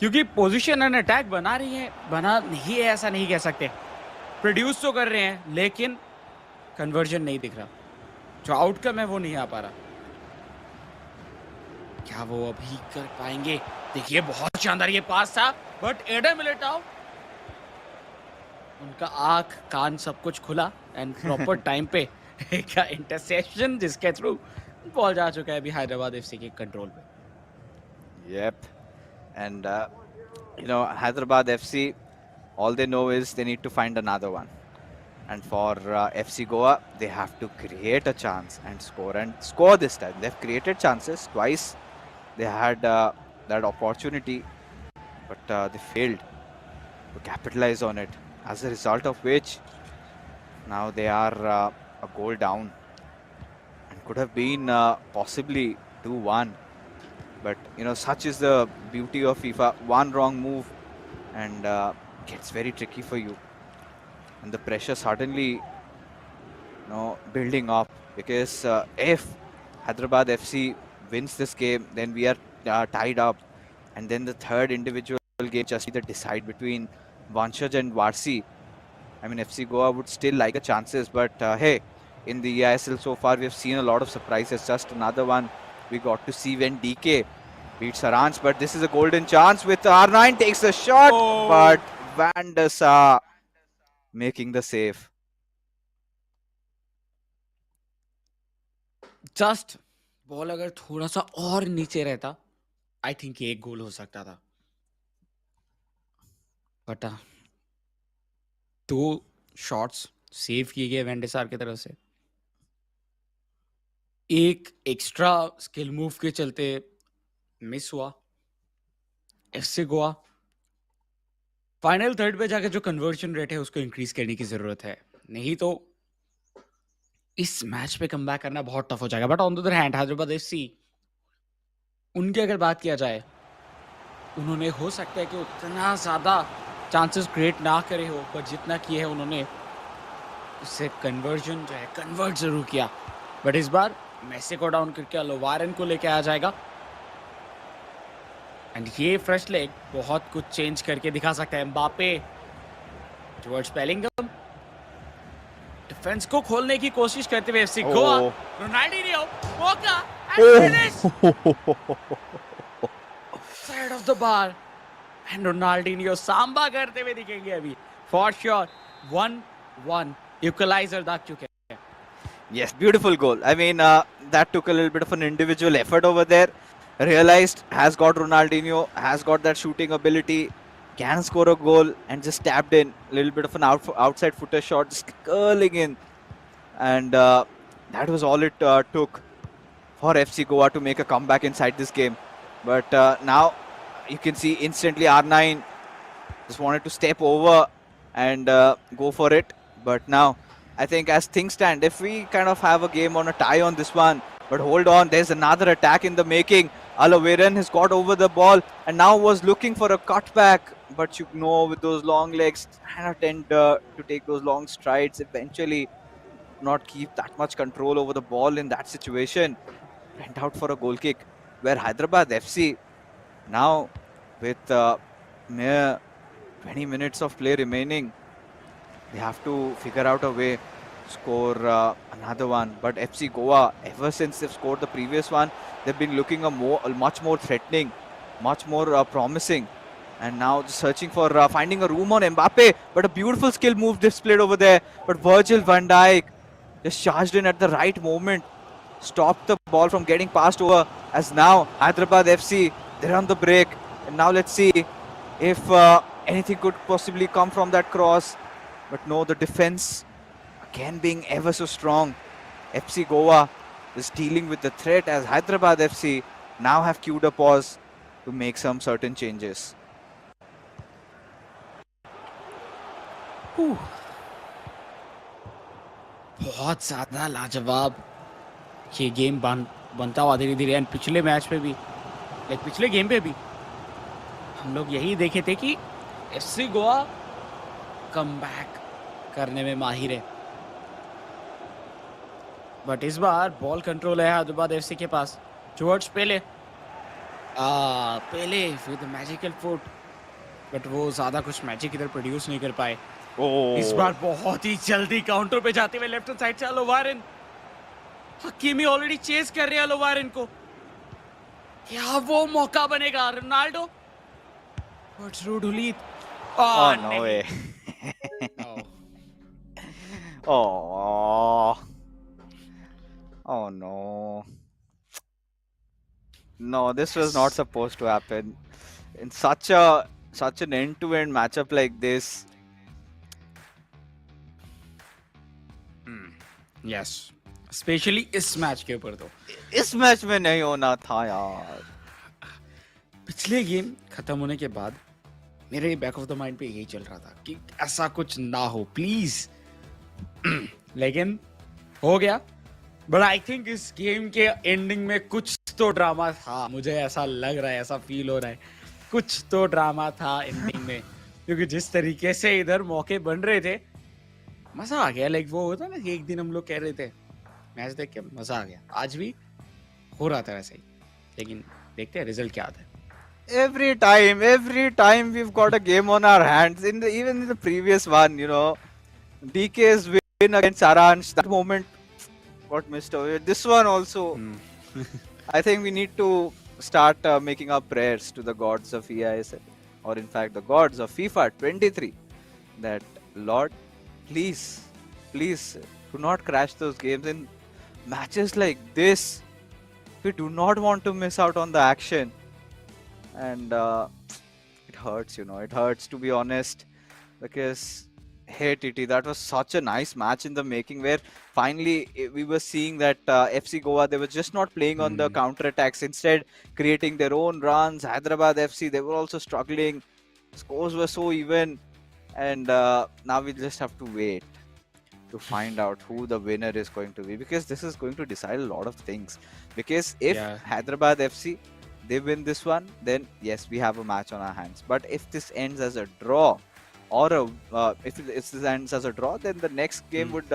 क्योंकि पोजीशन एंड अटैक बना नहीं है ऐसा नहीं कह सकते प्रोड्यूस तो कर रहे हैं लेकिन कन्वर्जन नहीं दिख रहा जो आउटकम है वो नहीं आ पा रहा क्या वो अभी कर पाएंगे देखिए बहुत शानदार ये पास था बट एडम मिलिटाओ उनका आंख कान सब कुछ खुला एंड प्रॉपर टाइम पे एक इंटरसेप्शन जिसके थ्रू बॉल जा चुका है अभी हैदराबाद एफसी के कंट्रोल पे Yep. And Hyderabad FC, all they know is they need to find another one. And for FC Goa, they have to create a chance and score this time. They've created chances twice. They had that opportunity, but they failed to capitalize on it. As a result of which, now they are a goal down and could have been possibly 2-1. But such is the beauty of FIFA. One wrong move and gets very tricky for you. And the pressure suddenly building up, because if Hyderabad FC wins this game, then we are tied up, and then the third individual game just either decide between Vanshaj and Varsi. I mean, FC Goa would still like a chances, but hey, in the eISL so far we have seen a lot of surprises. Just another one we got to see when DK beats Saranj, but this is a golden chance with R9 takes a shot, but Van der Sar making the save. Just ball अगर थोड़ा सा और नीचे रहता I think एक गोल हो सकता था बट दो शॉट्स सेव किए गए वेंडेसार की तरफ से एक एक्स्ट्रा स्किल मूव के चलते मिस हुआ एफसी गोवा। फाइनल थर्ड पे जाके जो कन्वर्जन रेट है उसको इंक्रीज करने की जरूरत है, नहीं तो इस मैच पे कमबैक करना बहुत टफ हो जाएगा। But on the other hand Hyderabad FC, उनकी अगर बात किया जाए, उन्होंने हो सकता है कि उतना ज्यादा चांसेस क्रिएट ना करे हो, पर जितना किए है उन्होंने उससे कन्वर्जन जो है कन्वर्ट जरूर किया। बट इस बार मेसी को डाउन करके लोवारेन को लेके आया जाएगा, एंड ये फ्रेश लेग बहुत कुछ चेंज करके दिखा सकता है। एम्बापे टुवर्ड्स बेलिंगम, डिफेंस को खोलने की कोशिश करते हुए एफसी गोवा, Oh. रोनाल्डिनियो मौका and finish Oh. Side of the bar, and Ronaldinho Samba करते हुए दिखेंगे अभी फॉर श्योर। 1-1 इक्वलाइजर दाग चुके हैं। Yes, beautiful goal. I mean, that took a little bit of an individual effort over there. Realized has got Ronaldinho, has got that shooting ability, can score a goal, and just tapped in. A little bit of an outside footer shot, just curling in. And that was all it took for FC Goa to make a comeback inside this game. But now you can see instantly R9 just wanted to step over and go for it. But now I think as things stand, if we kind of have a game on a tie on this one, but hold on, there's another attack in the making. Alaveren has got over the ball and now was looking for a cutback. But you know, with those long legs, kind of tend to take those long strides. Eventually, not keep that much control over the ball in that situation. Went out for a goal kick. Where Hyderabad FC now with mere 20 minutes of play remaining, they have to figure out a way to score another one. But FC Goa, ever since they've scored the previous one, they've been looking much more threatening, much more promising. And now just searching for finding a room on Mbappe. But a beautiful skill move displayed over there. But Virgil van Dijk just charged in at the right moment, stopped the ball from getting passed over. As now Hyderabad FC, they're on the break. And now let's see if anything could possibly come from that cross. But no, the defense again being ever so strong. FC Goa is dealing with the threat as Hyderabad FC now have queued a pause to make some certain changes. बहुत ज्यादा लाजवाब ये game बनता हुआ धीरे धीरे। And पिछले match पे भी, लाइक पिछले गेम पे भी हम लोग यही देखे थे कि एफसी गोवा कमबैक करने में माहिर है। बट इस बार बॉल कंट्रोल है हैदराबाद एफसी के पास। Towards Pele, Pele with magical foot, but वो ज्यादा कुछ मैजिक इधर प्रोड्यूस नहीं कर पाए। इस बार बहुत ही जल्दी काउंटर पे जाते हुए लेफ्ट हैंड साइड से अलोवारेन, हकीमी ऑलरेडी चेस कर रहे हैं अलोवारेन को। क्या वो मौका बनेगा? रोनाल्डो, व्हाट्स रूडुलीत? Oh, no way. Oh. Oh no. No, this was not supposed to happen. In such an end-to-end matchup like this. Yes, specially इस मैच के ऊपर तो इस मैच में नहीं होना था यार। पिछले गेम खत्म होने के बाद मेरे बैक ऑफ द माइंड पे यही चल रहा था कि ऐसा कुछ ना हो प्लीज। लेकिन हो गया। बट आई थिंक इस गेम के एंडिंग में कुछ तो ड्रामा था, मुझे ऐसा लग रहा है, ऐसा फील हो रहा है कुछ तो ड्रामा था एंडिंग में, क्योंकि जिस तरीके से इधर मौके बन रहे थे मजा आ गया। लाइक वो होता ना, एक दिन हम लोग कह रहे थे मैच देख के मजा आ गया, आज भी हो रहा था वैसे ही। लेकिन देखते हैं रिजल्ट क्या आता है। Every time we've got a game on our hands. Even in the previous one, you know, DK's win against Saransh, that moment got missed away. This one also, I think we need to start making our prayers to the gods of eISL, or in fact the gods of FIFA 23, that Lord, please do not crash those games in matches like this. We do not want to miss out on the action. And it hurts, you know, it hurts to be honest, because Hey TT, that was such a nice match in the making where finally we were seeing that FC Goa, they were just not playing on the Hmm. counter attacks, instead creating their own runs. Hyderabad FC, they were also struggling. Scores were so even, and now we just have to wait to find out who the winner is going to be, because this is going to decide a lot of things. Because if Yeah. Hyderabad FC they win this one, then yes, we have a match on our hands. But if this ends as a draw, or if this ends as a draw, then the next game Hmm. would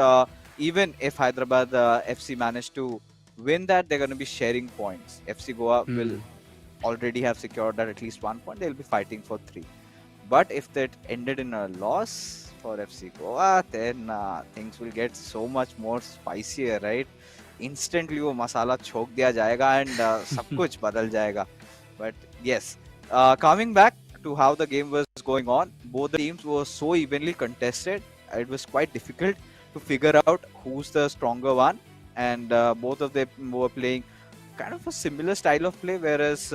even if Hyderabad FC managed to win that, they're going to be sharing points. FC Goa will Hmm. already have secured that at least 1 point. They'll be fighting for three. But if that ended in a loss for FC Goa, then things will get so much more spicier, right? Instantly वो मसाला छोक दिया जाएगा and सब कुछ बदल जाएगा. But yes, coming back to how the game was going on, both the teams were so evenly contested. It was quite difficult to figure out who's the stronger one, and both of them were playing kind of a similar style of play, whereas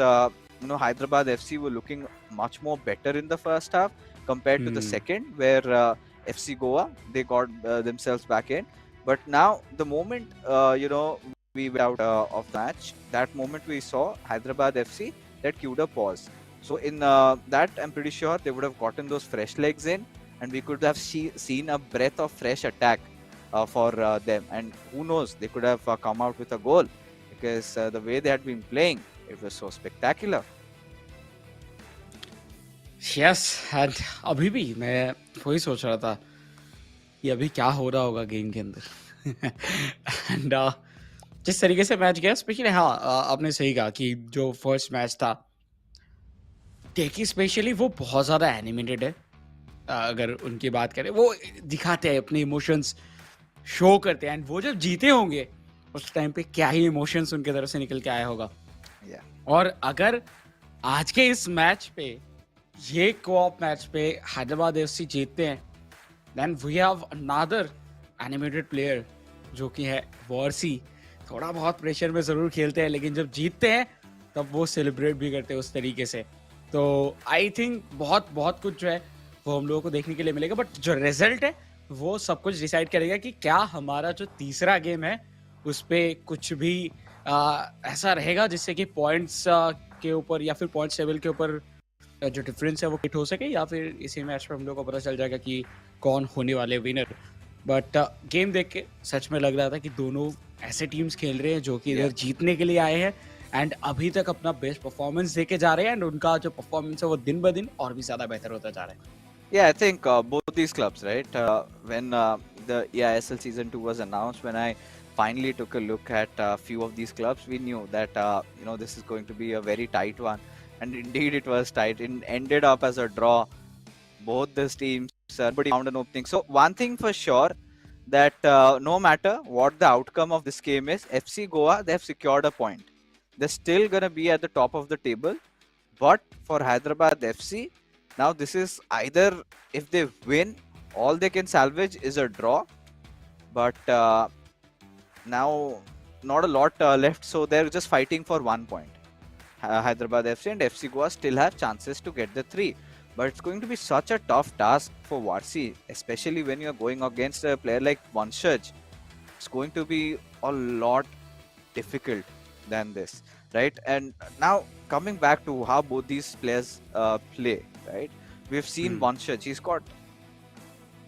Hyderabad FC were looking much more better in the first half compared to the Hmm. second, where FC Goa they got themselves back in. But now the moment we went out of the match, that moment we saw Hyderabad FC that queued a pause. So in that, I'm pretty sure they would have gotten those fresh legs in, and we could have seen a breath of fresh attack for them. And who knows, they could have come out with a goal, because the way they had been playing, it was so spectacular. Yes and अभी भी मैं वही सोच रहा था कि अभी क्या हो रहा होगा गेम के अंदर एंड जिस तरीके से मैच गया स्पेशली हाँ आपने सही कहा कि जो फर्स्ट मैच था टेकी स्पेशली वो बहुत ज़्यादा एनिमेटेड है अगर उनकी बात करें वो दिखाते हैं अपने इमोशंस शो करते हैं एंड वो जब जीते होंगे उस टाइम पे क्या ही इमोशंस उनके तरफ से निकल के आया होगा Yeah. और अगर आज के इस मैच पे ये कोऑप मैच पे हैदराबाद एफसी जीतते हैं then we have another animated player जो कि है वॉर्सी थोड़ा बहुत प्रेशर में ज़रूर खेलते हैं लेकिन जब जीतते हैं तब वो सेलिब्रेट भी करते हैं उस तरीके से तो आई थिंक बहुत बहुत कुछ जो है वो हम लोगों को देखने के लिए मिलेगा बट जो रिजल्ट है वो सब कुछ डिसाइड करेगा कि क्या हमारा जो तीसरा गेम है उस पर कुछ भी ऐसा रहेगा जिससे कि पॉइंट्स के ऊपर या फिर पॉइंट्स टेबल के ऊपर जो डिफरेंस है वो हिट हो सके या फिर इसी मैच में हम लोग को पता चल जाएगा कि कौन होने वाले विनर बट गेम देख के सच में लग रहा था कि दोनों ऐसे टीम्स खेल रहे हैं जो कि इधर जीतने के लिए आए हैं एंड अभी तक अपना बेस्ट परफॉर्मेंस देके जा रहे हैं एंड उनका जो परफॉर्मेंस है वो दिन ब दिन और भी ज्यादा बेहतर होता जा रहा है Yeah, I think both these clubs, right? When the eISL season 2 was announced, when I finally took a look at a few of these clubs, we knew that this is going to be a very tight one, and indeed it was tight. It ended up as a draw. Both these teams, nobody found an opening. So one thing for sure, that no matter what the outcome of this game is, FC Goa, they have secured a point. They're still gonna be at the top of the table, but for Hyderabad FC, now this is either if they win, all they can salvage is a draw, but now not a lot left, so they're just fighting for 1 point. Hyderabad FC and FC Goa still have chances to get the three, but it's going to be such a tough task for Varsi, especially when you're going against a player like Vanshaj. It's going to be a lot difficult than this, right? And now coming back to how both these players play, right? We've seen Vanshaj, he's got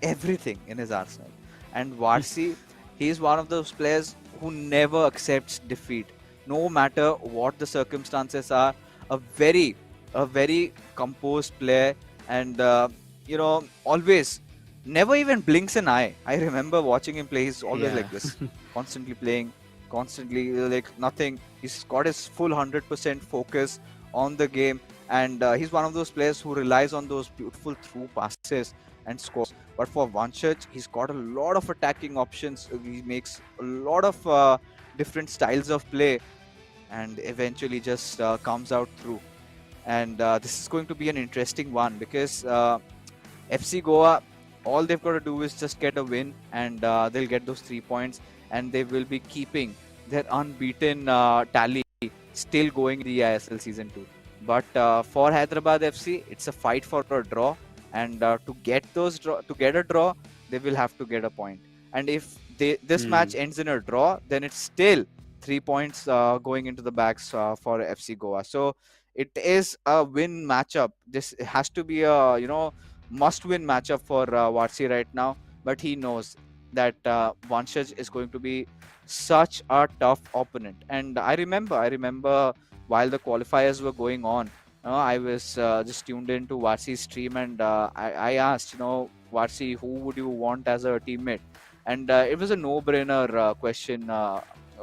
everything in his arsenal, and Varsi, he's one of those players who never accepts defeat, no matter what the circumstances are. A very composed player, and always never even blinks an eye. I remember watching him play. He's always like this, constantly playing, constantly like nothing. He's got his full 100% focus on the game, and he's one of those players who relies on those beautiful through passes and scores. But for Vanshaj, he's got a lot of attacking options. He makes a lot of different styles of play, and eventually just comes out through. And this is going to be an interesting one, because FC Goa, all they've got to do is just get a win, and they'll get those 3 points, and they will be keeping their unbeaten tally still going in the eISL season 2. But for Hyderabad FC, it's a fight for a draw. and to get a draw, they will have to get a point. And if this Hmm. match ends in a draw, then it's still 3 points going into the bags for FC Goa. So it is a win matchup. This has to be a must-win matchup for Varsi right now. But he knows that Vanshaj is going to be such a tough opponent. And I remember while the qualifiers were going on, I was just tuned into Varsi's stream, and I asked, Varsi, who would you want as a teammate? And it was a no-brainer question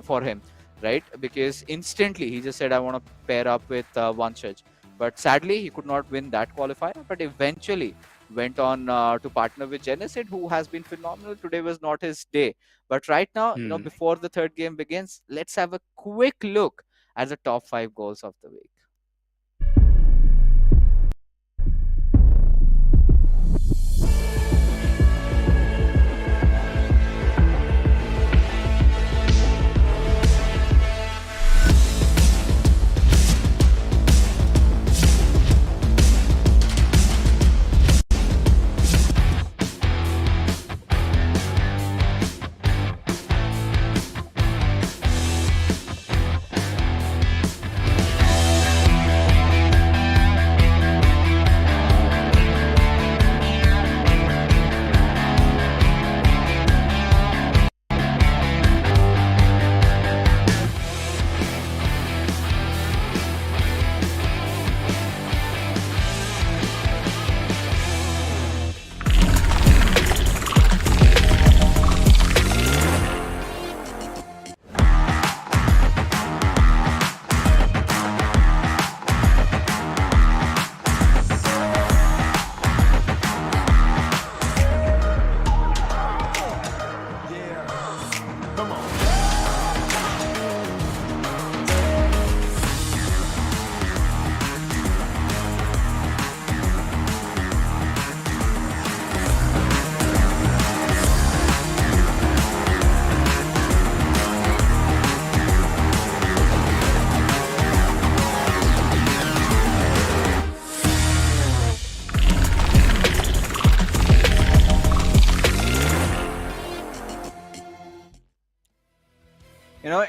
for him, right? Because instantly he just said, I want to pair up with Vanshaj. But sadly, he could not win that qualifier, but eventually went on to partner with Genesid, who has been phenomenal. Today was not his day. But right now, Hmm. before the third game begins, let's have a quick look at the top 5 goals of the week.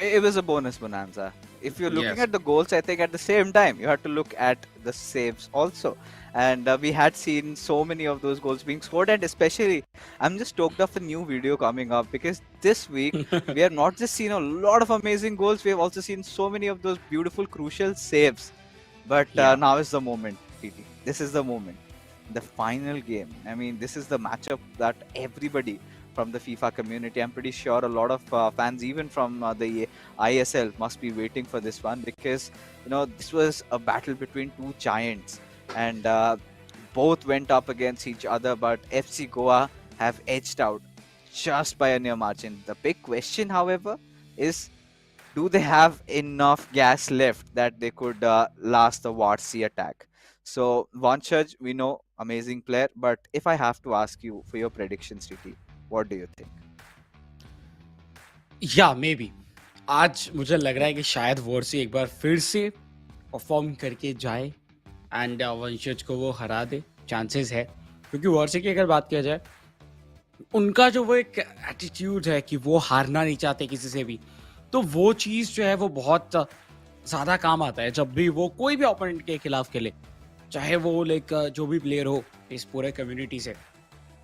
It was a bonus bonanza. If you're looking Yes. at the goals, I think at the same time you have to look at the saves also. And we had seen so many of those goals being scored, and especially I'm just stoked of a new video coming up, because this week we have not just seen a lot of amazing goals, we have also seen so many of those beautiful crucial saves. But Yeah. now is the moment, TT. This is the moment. The final game. I mean, this is the matchup that everybody from the FIFA community, I'm pretty sure a lot of fans, even from the eISL, must be waiting for this one, because this was a battle between two giants, and both went up against each other. But FC Goa have edged out just by a near margin. The big question, however, is, do they have enough gas left that they could last the Warsi attack? So, Vanchaj, we know, amazing player, but if I have to ask you for your predictions, TT, what do you think? या may be आज मुझे लग रहा है कि शायद वॉर्सी एक बार फिर से परफॉर्म करके जाए एंड वंशज को वो हरा दे, चांसेस है, क्योंकि वॉर्सी की अगर बात किया जाए, उनका जो वो एक एटीट्यूड है कि वो हारना नहीं चाहते किसी से भी, तो वो चीज़ जो है वो बहुत ज़्यादा काम आता है जब भी वो कोई भी ओपोनेंट के खिलाफ खेले, चाहे वो लाइक जो भी प्लेयर हो इस पूरे कम्युनिटी से।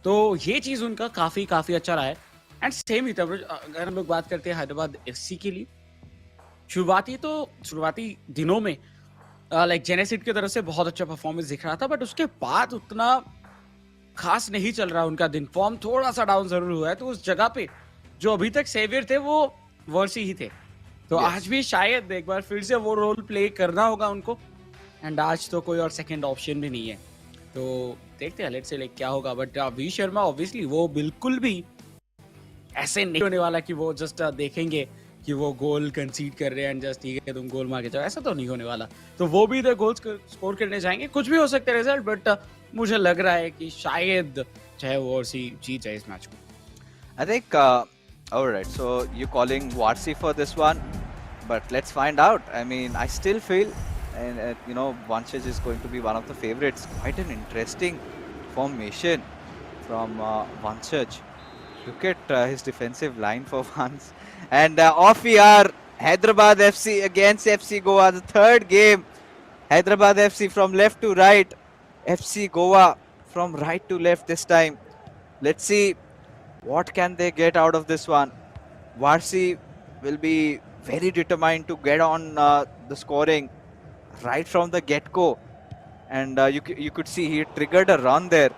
तो ये चीज़ उनका काफ़ी काफ़ी अच्छा रहा है। एंड सेम ही था अगर हम लोग बात करते हैं हैदराबाद एफसी के लिए, शुरुआती दिनों में लाइक जेनेसिड की तरफ से बहुत अच्छा परफॉर्मेंस दिख रहा था, बट उसके बाद उतना खास नहीं चल रहा उनका दिन, फॉर्म थोड़ा सा डाउन जरूर हुआ है। तो उस जगह पे जो अभी तक सेवियर थे वो वर्सी ही थे, तो Yes. आज भी शायद एक बार फिर से वो रोल प्ले करना होगा उनको। एंड आज तो कोई और सेकंड ऑप्शन भी नहीं है, तो देखते हैं लेट्स से लाइक क्या होगा। बट वी शर्मा ऑब्वियसली वो बिल्कुल भी ऐसे नहीं होने वाला कि वो जस्ट देखेंगे कि वो गोल कंसीड कर रहे हैं एंड जस्ट ठीक है तुम गोल मार के जाओ, ऐसा तो नहीं होने वाला। तो वो भी इधर गोल्स स्कोर करने जाएंगे, कुछ भी हो सकता है रिजल्ट, बट मुझे लग रहा है कि शायद चाहे वो और सी जीत जाए इस मैच को। I think, all right, so you're calling Warsi for this one, but let's find out. I mean, I still feel, and Vanchaj is going to be one of the favorites. Quite an interesting formation from Vanchaj. Look at his defensive line for once. And off we are. Hyderabad FC against FC Goa. The third game. Hyderabad FC from left to right. FC Goa from right to left this time. Let's see what can they get out of this one. Varsi will be very determined to get on the scoring right from the get-go. And you could see he triggered a run there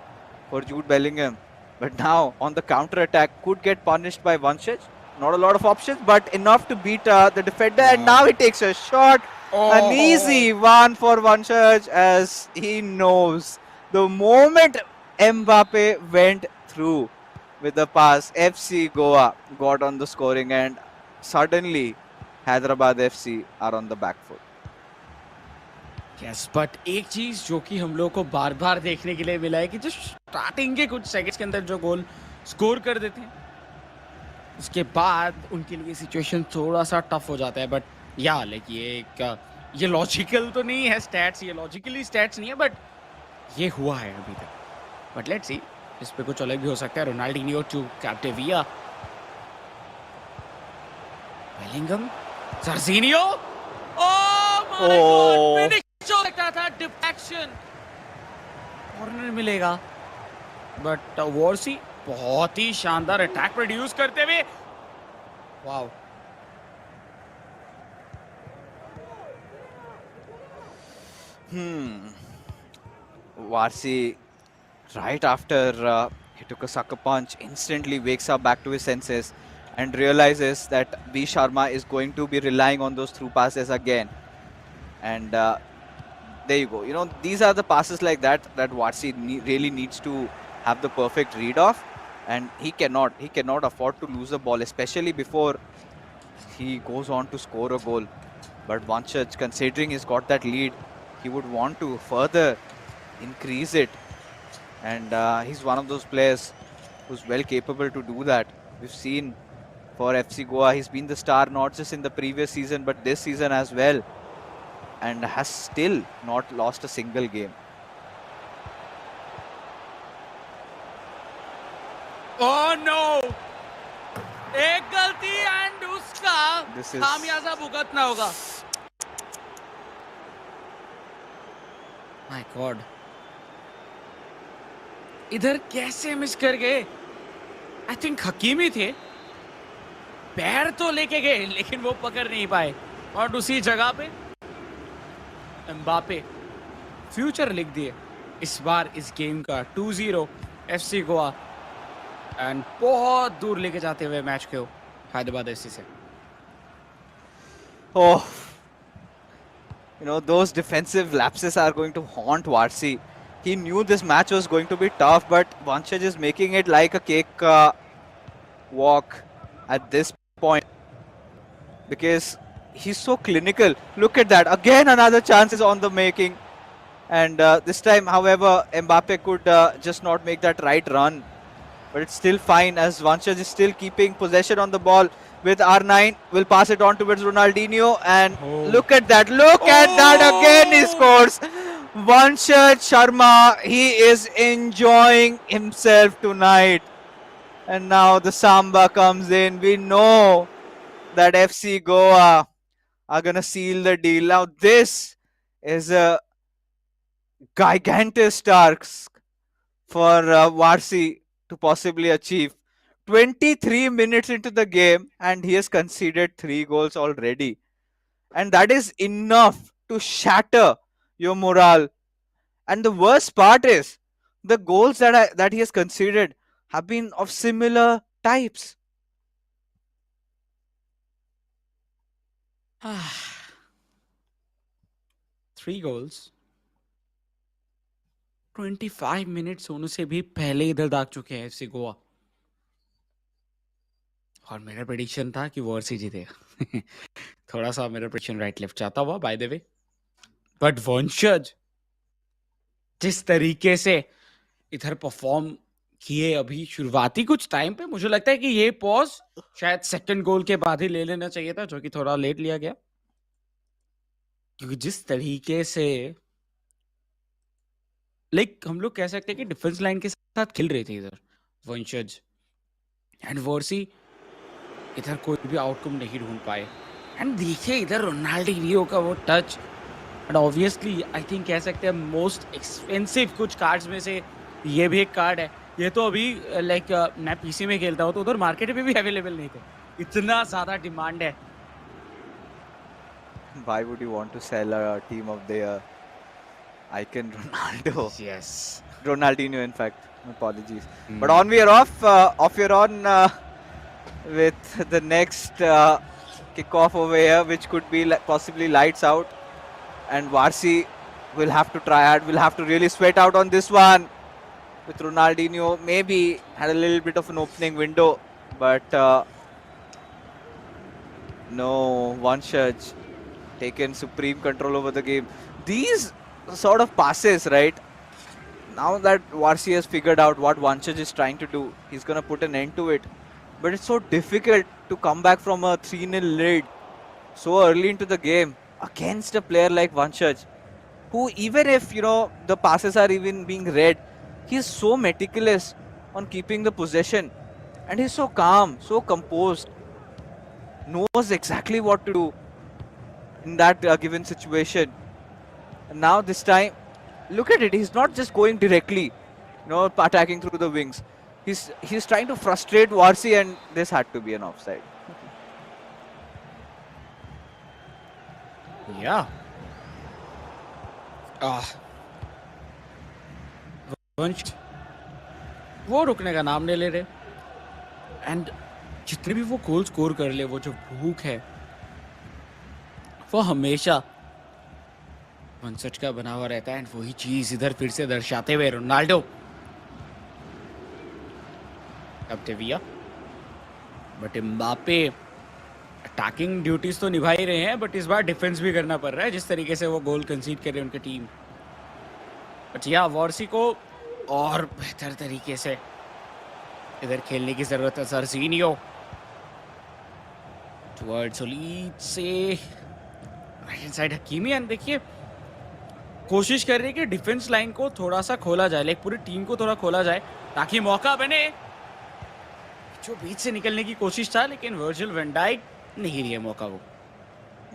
for Jude Bellingham. But now on the counter attack could get punished by Vanchaj. Not a lot of options, but enough to beat the defender. And now he takes a shot. An easy one for Vanchaj, as he knows the moment Mbappe went through with the pass, FC Goa got on the scoring, and suddenly Hyderabad FC are on the back foot. Yes but एक चीज जो कि हम लोग को बार बार देखने के लिए मिला है कि जो स्टार्टिंग के कुछ सेकंड्स के अंदर जो गोल स्कोर कर देते हैं उसके बाद उनके लिए सिचुएशन थोड़ा सा टफ हो जाता है बट या लाइक ये लॉजिकल तो नहीं है स्टैट्स ये लॉजिकली स्टैट्स नहीं है बट ये हुआ है अभी तक बट लेट्स सी इस पे कुछ अलग भी हो सकता है रोनाल्डिनियो टू कैप्टेविया Bellingham Serginho oh my god finish हो सकता था डिफेक्शन कॉर्नर मिलेगा बट वॉर्सी बहुत ही शानदार अटैक प्रोड्यूस करते हुए wow Varsi, right after he took a sucker punch, instantly wakes up back to his senses and realizes that B. Sharma is going to be relying on those through passes again. And there you go. You know, these are the passes like that Varsi really needs to have the perfect read of. And he cannot afford to lose the ball, especially before he goes on to score a goal. But Vanchaj, considering he's got that lead, he would want to further increase it. And he's one of those players who's well capable to do that. We've seen for FC Goa, he's been the star not just in the previous season, but this season as well. And has still not lost a single game. Oh no! एक गलती and उसका खामियाजा भुगतना होगा my God इधर कैसे miss कर गए आई थिंक हकीमी थे पैर तो लेके गए लेकिन वो पकड़ नहीं पाए और उसी जगह पे एम्बापे फ्यूचर लिख दिए इस बार इस गेम का 2-0 एफसी गोवा एंड बहुत दूर लेके जाते हुए मैच को हैदराबाद एफसी से Oh, you know, those defensive lapses are going to haunt Varsi. He knew this match was going to be tough, but Vanchaj is making it like a cake walk at this point because he's so clinical. Look at that. Again, another chance is on the making. And this time, however, Mbappe could just not make that right run. But it's still fine as Vanchaj is still keeping possession on the ball with R9. Will pass it on towards Ronaldinho. And look at that. Look at that again. He scores. Vanchaj Sharma. He is enjoying himself tonight. And now the Samba comes in. We know that FC Goa are going to seal the deal. Now this is a gigantic task for Varsi to possibly achieve. 23 minutes into the game and he has conceded 3 goals already. And that is enough to shatter your morale. And the worst part is the goals that he has conceded have been of similar types. Three goals 25 minutes होने से भी पहले इधर दाग चुके हैं FC Goa और मेरा प्रेडिक्शन था कि वॉर्सी जीतेगा थोड़ा सा मेरा प्रेडिक्शन राइट लेफ्ट जाता हुआ बाय द वे बट वंशज जिस तरीके से इधर परफॉर्म किए अभी शुरुआती कुछ टाइम पे मुझे लगता है कि ये पॉज शायद सेकंड गोल के बाद ही ले लेना चाहिए था जो कि थोड़ा लेट लिया गया क्योंकि जिस तरीके से लाइक हम लोग कह सकते हैं कि डिफेंस लाइन के साथ खेल रहे थे इधर वंशज एंड वॉर्सी, इधर कोई भी आउटकम नहीं ढूंढ पाए। एंड देखिए इधर रोनाल्डिनियो का वो touch, and obviously I think कह सकते हैं मोस्ट एक्सपेंसिव कुछ कार्ड्स में से ये भी एक कार्ड है। ये तो अभी लाइक मैं पीसी में खेलता हूँ तो उधर मार्केट में भी अवेलेबल नहीं थे, इतना ज्यादा डिमांड है। Why would you want to sell a team of their icon Ronaldo? Yes. Ronaldinho, in fact. Apologies. But on we are off you're on with the next kickoff over here, which could be possibly lights out. And Varsi will have to try hard, will have to really sweat out on this one. With Ronaldinho, maybe had a little bit of an opening window, but no, Vanshaj taken supreme control over the game. These sort of passes, right? Now that Varsi has figured out what Vanshaj is trying to do, he's going to put an end to it. But it's so difficult to come back from a 3-0 lead so early into the game against a player like Vanshaj, who even if, you know, the passes are even being read, he's so meticulous on keeping the possession. And he's so calm, so composed, knows exactly what to do in that given situation. And now this time, look at it, he's not just going directly, you know, attacking through the wings. He's trying to frustrate Varsi, and this had to be an offside. या वंश वो रुकने का नाम नहीं ले रहे, and जितने भी वो गोल स्कोर कर ले, वो जो भूख है वो हमेशा वंशज का बना हुआ रहता है। एंड वही चीज इधर फिर से दर्शाते हुए रोनाल्डो, अब टेविया, बट एम्बापे अटैकिंग ड्यूटीज तो निभा ही रहे हैं, बट इस बार डिफेंस भी करना पड़ रहा है जिस तरीके से वो गोल कंसीड कर रहे हैं उनकी टीम। बट या वॉर्सी को और बेहतर तरीके से इधर खेलने की जरूरत है। सर्जिनियो टुवर्ड्स ओलीद से right hand side Hakimi, and देखिए कोशिश कर रही है कि डिफेंस लाइन को थोड़ा सा खोला जाए, लाइक पूरी टीम को थोड़ा खोला जाए ताकि मौका बने। जो बीच से निकलने की कोशिश था, लेकिन वर्जिल वैन डाइक नहीं लिया मौका वो।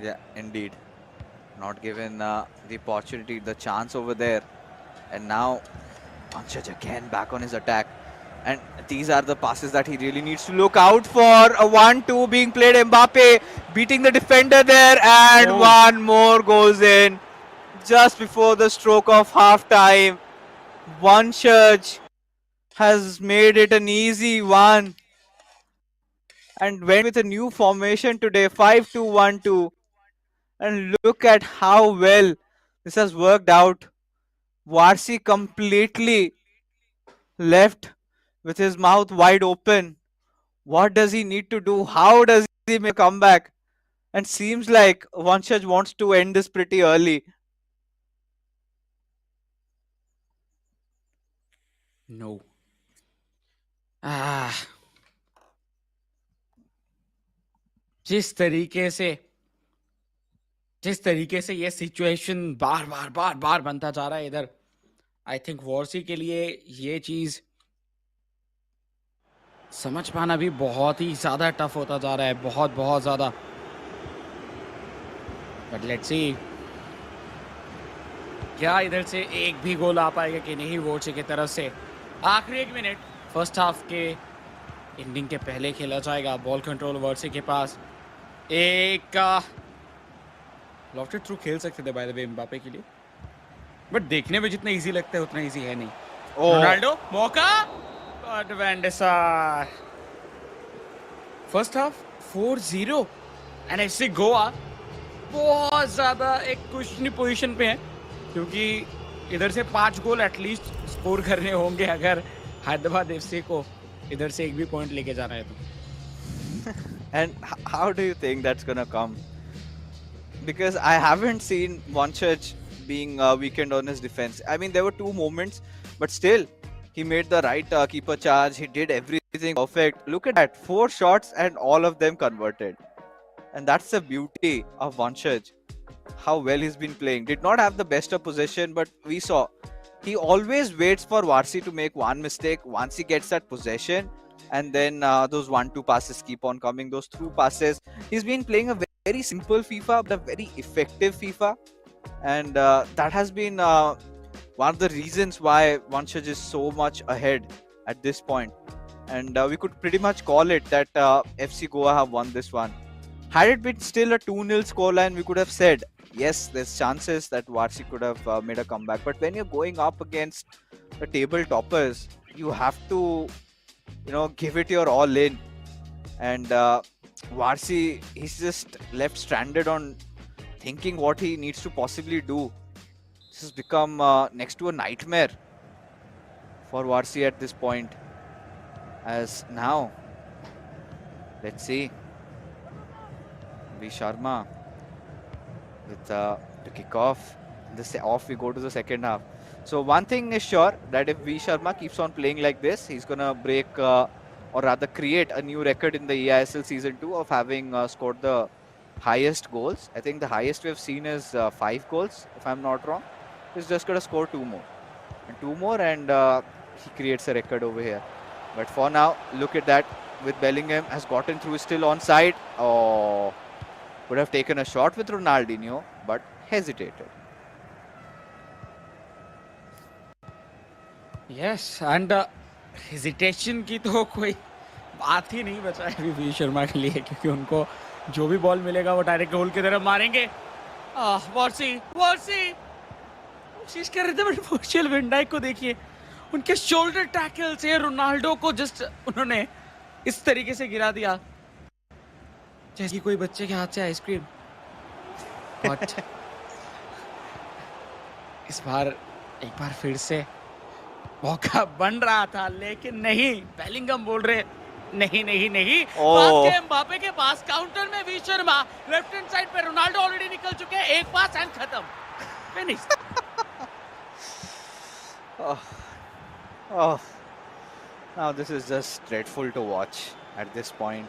Yeah, indeed. Not given the opportunity, the chance over there. And now Vanshaj again back on his attack. And these are the passes that he really needs to look out for. A 1-2 being played. Mbappe beating the defender there. And one more goes in just before the stroke of half time. Vanshaj has made it an easy one. And went with a new formation today, 5-2-1-2. And look at how well this has worked out. Varsi completely left with his mouth wide open. What does he need to do? How does he make a comeback? And seems like Vanshaj wants to end this pretty early. No. जिस तरीके से ये situation बार बार बनता जा रहा है इधर, I think वॉर्सी के लिए ये चीज समझ पाना भी बहुत ही ज्यादा टफ होता जा रहा है, बहुत ज्यादा। बट लेट्स सी क्या इधर से एक भी गोल आ पाएगा कि नहीं वॉर्सी की तरफ से। आखिरी 1 मिनट फर्स्ट हाफ के एंडिंग के पहले खेला जाएगा। बॉल कंट्रोल वॉर्सी के पास, एक लॉफ्टेड थ्रू खेल सकते थे बाय द वे एम्बापे के लिए, बट देखने में जितना इजी लगता है उतना इजी है नहीं। रोनाल्डो मौका, बट वैन डे सार। First half 4-0 and FC Goa बहुत ज्यादा एक कुशनी पोजीशन पे है, क्योंकि इधर से 5 गोल एटलीस्ट स्कोर करने होंगे अगर हैदराबाद एफसी को इधर से एक भी पॉइंट लेके जाना है तो। And how do you think that's gonna come? Because I haven't seen Vanshaj being weakened on his defense. I mean, there were 2 moments, but still, he made the right keeper charge. He did everything perfect. Look at that, 4 shots and all of them converted. And that's the beauty of Vanshaj. How well he's been playing. Did not have the best of possession, but we saw he always waits for Varsi to make one mistake. Once he gets that possession, and then those 1-2 passes keep on coming, those through passes. He's been playing a very simple FIFA, but a very effective FIFA, and that has been one of the reasons why Vanshaj is so much ahead at this point. And we could pretty much call it that FC Goa have won this one. Had it been still a 2-0 scoreline, we could have said, yes, there's chances that Varsi could have made a comeback. But when you're going up against the table toppers, you have to, give it your all in. And Varsi, he's just left stranded on thinking what he needs to possibly do. This has become next to a nightmare for Varsi at this point. As now, let's see. V Sharma with to kick off. Off we go to the second half. So one thing is sure, that if V Sharma keeps on playing like this, he's gonna break or rather create a new record in the eISL season 2 of having scored the highest goals. I think the highest we have seen is 5 goals, if I'm not wrong. He's just gonna score 2 more. And 2 more, and he creates a record over here. But for now, look at that. With Bellingham has gotten through, still onside. Oh, could have taken a shot with Ronaldinho, but hesitated. Yes, and hesitation की तो कोई बात ही नहीं बचा है अभी we Sharma के लिए, क्योंकि उनको जो भी बॉल मिलेगा वो डायरेक्ट गोल की तरफ मारेंगे. वॉर्सी कोशिश कर रहे थे, बट वर्जिल वैन डाइक को देखिए, उनके शोल्डर टैकल से रोनाल्डो को जस्ट उन्होंने इस तरीके से गिरा दिया जैसे कोई बच्चे के हाथ से आइसक्रीम. बट इस बार एक बार फिर से मौका बन रहा था, लेकिन नहीं. बेलिंगम बोल रहे नहीं. पास के एम्बापे के पास, काउंटर में V Sharma, left hand side पे रोनाल्डो ऑलरेडी निकल चुके हैं. एक पास एंड खत्म, finish. Now this is just dreadful to watch at this point.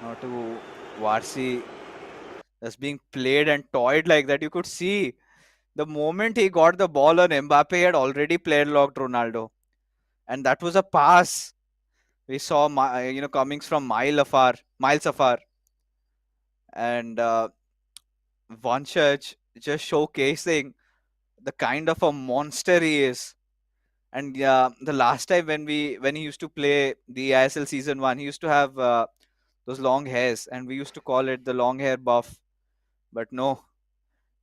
Now to Varsi just being played and toyed like that. You could see the moment he got the ball on Mbappe, he had already player locked Ronaldo. And that was a pass we saw, coming from miles afar. And Vanchaj just showcasing the kind of a monster he is. And the last time when he used to play the eISL season 1, he used to have those long hairs, and we used to call it the long hair buff. But no,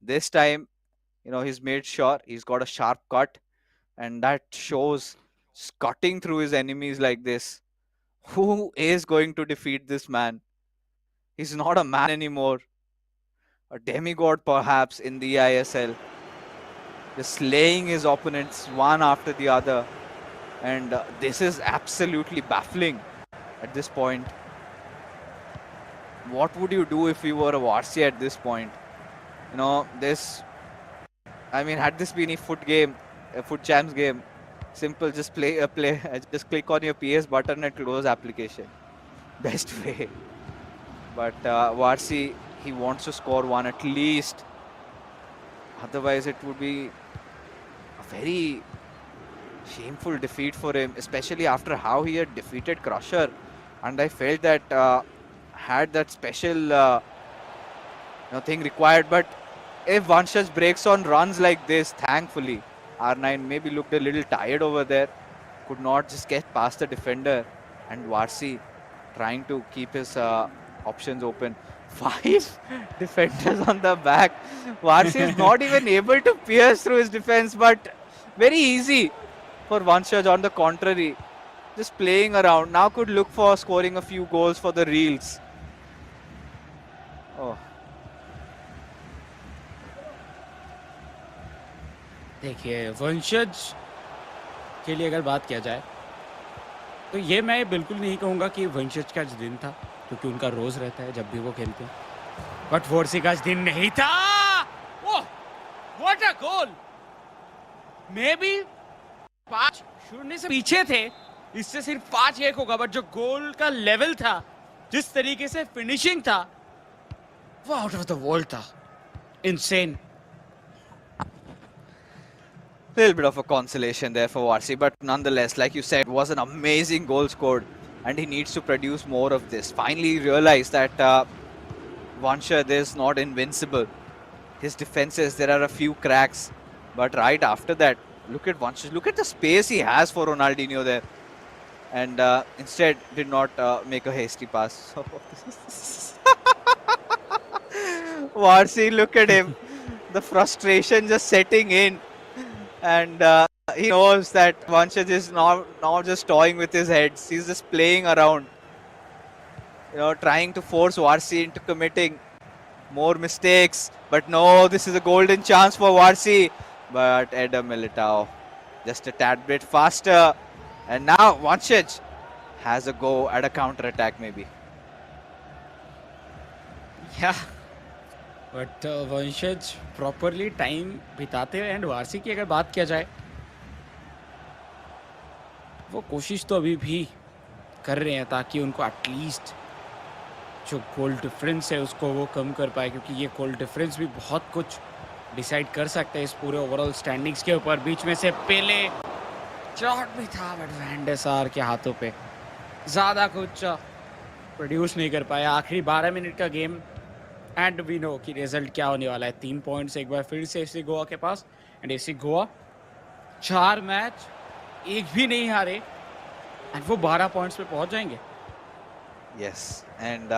this time, he's made sure he's got a sharp cut, and that shows, cutting through his enemies like this. Who is going to defeat this man? He's not a man anymore. A demigod, perhaps, in the eISL. Just slaying his opponents one after the other. And this is absolutely baffling at this point. What would you do if you were a Varsi at this point? Had this been a foot champs game, simple, just just click on your PS button and close application. Best way. But Varsi, he wants to score one at least. Otherwise, it would be a very shameful defeat for him, especially after how he had defeated Crusher. And I felt that had that special thing required. But if Vanshaj breaks on runs like this, thankfully, R9 maybe looked a little tired over there. Could not just get past the defender. And Varsi trying to keep his options open. 5 defenders on the back. Varsi is not even able to pierce through his defense, but very easy for Vanshaj on the contrary. Just playing around. Now could look for scoring a few goals for the reels. Oh. देखिए, वंशज के लिए अगर बात किया जाए तो ये मैं बिल्कुल नहीं कहूँगा कि वंशज का आज दिन था, क्योंकि उनका रोज रहता है जब भी वो खेलते हैं. बट वॉर्सी का आज दिन नहीं था. ओह, what a goal. May be 5-0 से पीछे थे, इससे सिर्फ 5-1 होगा, बट जो गोल का लेवल था, जिस तरीके से फिनिशिंग था, वो आउट ऑफ द वर्ल्ड था. Insane. Little bit of a consolation there for Varsi, but nonetheless, like you said, was an amazing goal scored, and he needs to produce more of this. Finally realized that Vanshad is not invincible. His defenses, there are a few cracks, but right after that, look at Vanshad, look at the space he has for Ronaldinho there, and instead did not make a hasty pass. Varsi, look at him, the frustration just setting in. And he knows that Vanshaj is now just toying with his heads. He's just playing around, trying to force Varsi into committing more mistakes. But no, this is a golden chance for Varsi. But Eder Militao just a tad bit faster. And now Vanshaj has a go at a counter attack maybe. Yeah, but वंशज properly time बिताते हैं. And Warsi की अगर बात किया जाए, वो कोशिश तो अभी भी कर रहे हैं ताकि उनको एटलीस्ट जो गोल डिफरेंस है उसको वो कम कर पाए, क्योंकि ये गोल डिफरेंस भी बहुत कुछ डिसाइड कर सकते हैं इस पूरे ओवरऑल स्टैंडिंग्स के ऊपर. बीच में से पहले शॉट भी था बट वैन सार के हाथों पे ज़्यादा कुछ प्रोड्यूस नहीं कर पाया. आखिरी 12 मिनट का गेम, एंड वी नो कि रिजल्ट क्या होने वाला है. 3 पॉइंट्स एक बार फिर से एफसी गोवा के पास. एंड एफसी गोवा 4 मैच एक भी नहीं हारे, एंड वो 12 पॉइंट्स पे पहुंच जाएंगे. Yes, and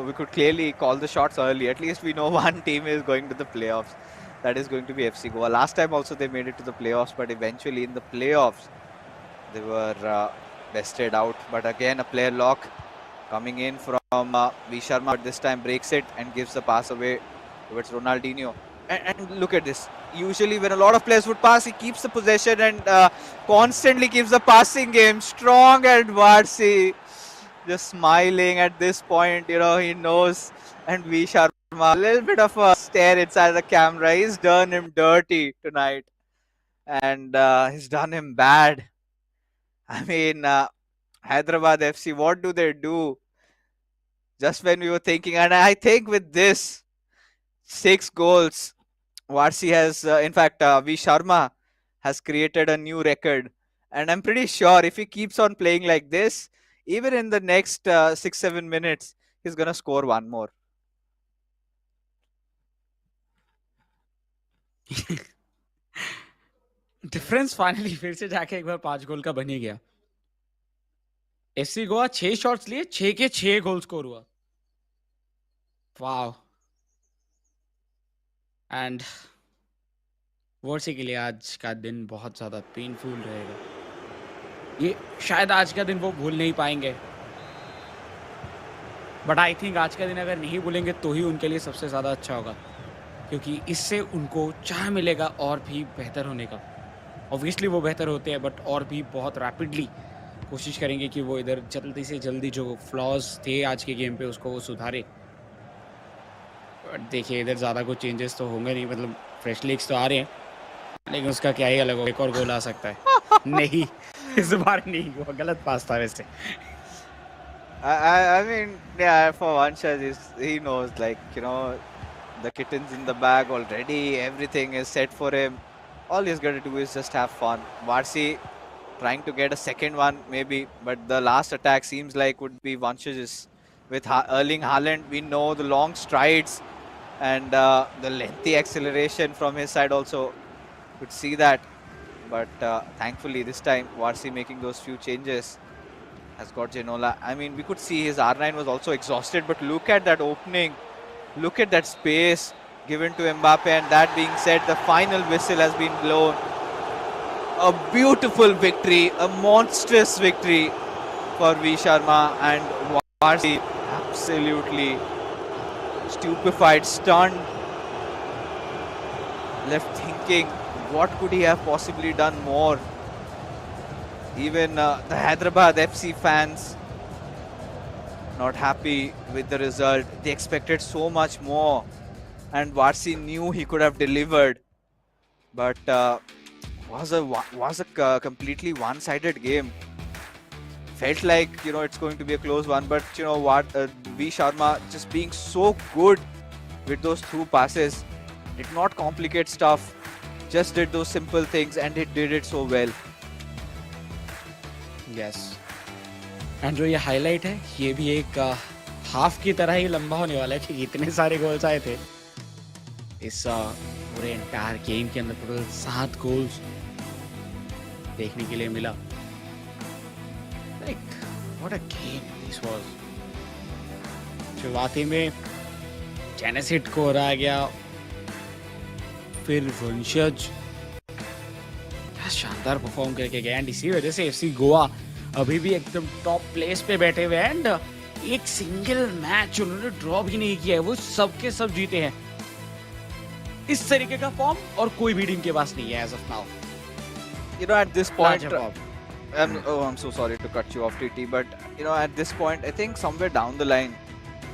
we could clearly call the shots early. At least we know one team is going to the playoffs. That is going to be FC Goa. Last time also they made it to the playoffs, but eventually in the playoffs they were bested out. But again, a player lock coming in from V Sharma, but this time breaks it and gives the pass away towards Ronaldinho. And look at this. Usually when a lot of players would pass, he keeps the possession and constantly keeps the passing game strong. And Varsi just smiling at this point, he knows. And V Sharma, a little bit of a stare inside the camera. He's done him dirty tonight. And he's done him bad. I mean, Hyderabad FC, what do they do? Just when we were thinking, and I think with this 6 goals, Varsi has, in fact, V Sharma has created a new record. And I'm pretty sure if he keeps on playing like this, even in the next 6-7 minutes, he's going to score one more. Difference finally फिर से जाके एक बार 5 गोल का बन ही गया. FC Goa 6 shots लिए, 6 के 6 goal score हुआ. वाओ. एंड वर्सी के लिए आज का दिन बहुत ज़्यादा पेनफुल रहेगा. ये शायद आज का दिन वो भूल नहीं पाएंगे, बट आई थिंक आज का दिन अगर नहीं भूलेंगे तो ही उनके लिए सबसे ज़्यादा अच्छा होगा, क्योंकि इससे उनको चाह मिलेगा और भी बेहतर होने का. ऑब्वियसली वो बेहतर होते हैं, बट और भी बहुत रैपिडली कोशिश करेंगे कि वो इधर जल्दी से जल्दी जो फ्लॉज थे आज के गेम पे उसको वो सुधारे. बट देखिए इधर ज़्यादा कुछ चेंजेस तो होंगे नहीं, मतलब फ्रेश लीग्स तो आ रहे हैं, लेकिन उसका क्या ही अलग हो, एक और गोल आ सकता है. नहीं, इस बार नहीं हुआ, गलत पास था वैसे. I mean, yeah, for Vanshaj, he knows, the kitten's in the bag already. Everything is set for him. All he's got to do is just have fun. Varsi trying to get a second one, maybe, but the last attack seems like would be Vanshaj's. With Erling Haaland, we know the long strides and the lengthy acceleration from his side also. Could see that. But thankfully, this time, Varsi making those few changes has got Genola. I mean, we could see his R9 was also exhausted, but look at that opening. Look at that space given to Mbappe. And that being said, the final whistle has been blown. A beautiful victory, a monstrous victory for V Sharma, and Varsi absolutely stupefied, stunned, left thinking, what could he have possibly done more? Even the Hyderabad FC fans not happy with the result. They expected so much more, and Varsi knew he could have delivered, but was a completely one-sided game. Felt like it's going to be a close one, but what, V Sharma just being so good with those through passes, did not complicate stuff. just did those simple things and it did it so well. Yes, and जो ये highlight है ये भी एक half की तरह ही लंबा होने वाला है कि इतने सारे गोल्स आए थे इस पूरे एंटायर गेम के अंदर। टोटल 7 गोल्स देखने के लिए मिला। Like what a game this was. शुरुआती में जेनेसिड को हराया गया, फिर वंशज क्या शानदार परफॉर्म करके गए, एंड इसी वजह से एफसी गोवा अभी भी एकदम टॉप प्लेस पे बैठे हुए हैं। एंड एक सिंगल मैच उन्होंने ड्रॉ भी नहीं किया है, वो सबके सब जीते हैं। इस तरीके का फॉर्म और कोई भी टीम के पास नहीं है as of now. You know, at this point, लाजवाब। I'm so sorry to cut you off, TT, but you know, at this point, I think somewhere down the line,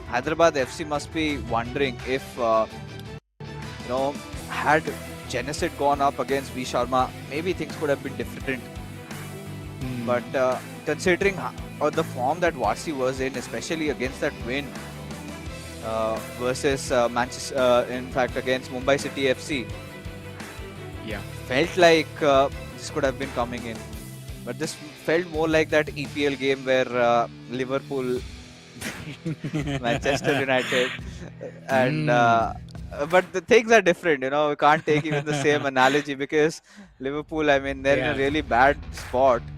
Hyderabad FC must be wondering if, you know, had Genesis gone up against V Sharma, maybe things could have been different. But considering the form that Varsi was in, especially against that win versus Manchester, in fact, against Mumbai City FC, Yeah. felt like this could have been coming in. But this felt more like that EPL game where Liverpool, Manchester United, and but the things are different. You know, we can't take even the same analogy because Liverpool, I mean, they're in a Yeah. really bad spot.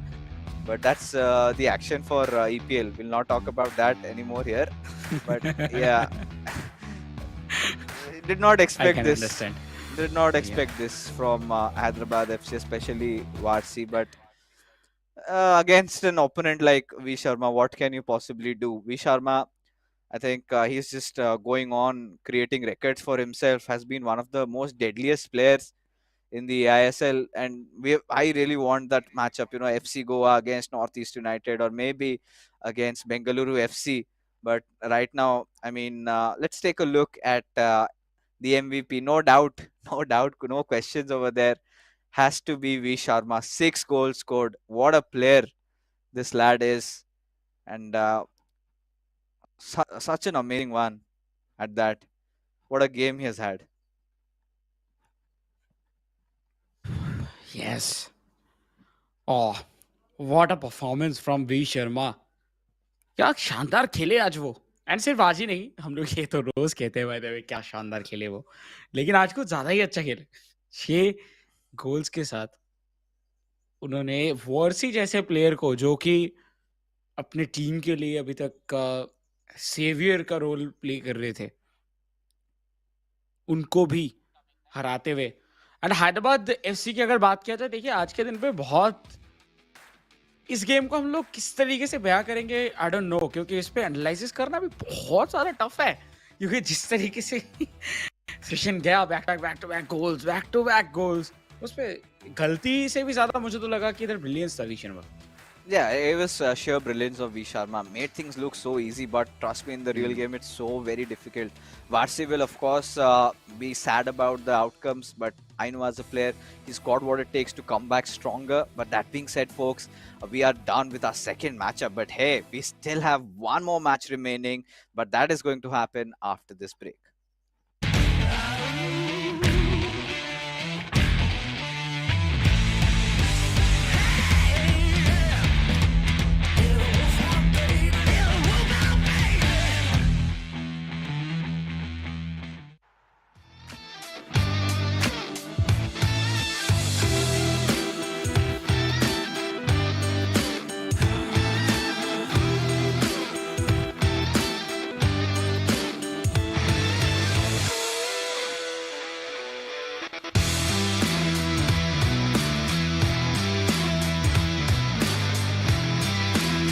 But that's the action for EPL. We'll not talk about that anymore here. But yeah, did not I expect can this. understand. Did not expect this from Hyderabad FC, especially Varsi. But against an opponent like V Sharma, what can you possibly do? V Sharma, I think he's just going on creating records for himself. Has been one of the most deadliest players in the eISL, and I really want that matchup. You know, FC Goa against Northeast United, or maybe against Bengaluru FC. But right now, I mean, let's take a look at the MVP. No doubt, no doubt, no questions over there. Has to be V Sharma. 6 goals scored. What a player this lad is, and such an amazing one at that. What a game he has had. Yes. Oh, what a performance from V Sharma. क्या शानदार खेले आज वो। And सिर्फ आज ही नहीं, हम लोग ये तो रोज कहते हैं भाई देवे क्या शानदार खेले वो, लेकिन आज कुछ ज्यादा ही अच्छा खेले। 6 गोल्स के साथ उन्होंने वर्सी जैसे प्लेयर को, जो कि अपने टीम के लिए अभी तक का सेवियर का रोल प्ले कर रहे थे, उनको भी हराते हुए। एंड हैदराबाद एफसी की अगर बात किया जाए, देखिए आज के दिन पे बहुत, इस गेम को हम लोग किस तरीके से बयां करेंगे आई डोंट नो, क्योंकि इस पे एनालिसिस करना भी बहुत ज्यादा टफ है। क्योंकि जिस तरीके से सेशन गया, बैक टू बैक गोल्स, उस पे गलती से भी ज्यादा मुझे तो लगा कि इधर ब्रिलियंस था V Sharma. Yeah, it was sheer brilliance of V Sharma. Made things look so easy, but trust me, in the real game, it's so very difficult. Varsi will, of course, be sad about the outcomes, but I know as a player, he's got what it takes to come back stronger. But that being said, folks, we are done with our second matchup. But hey, we still have one more match remaining, but that is going to happen after this break.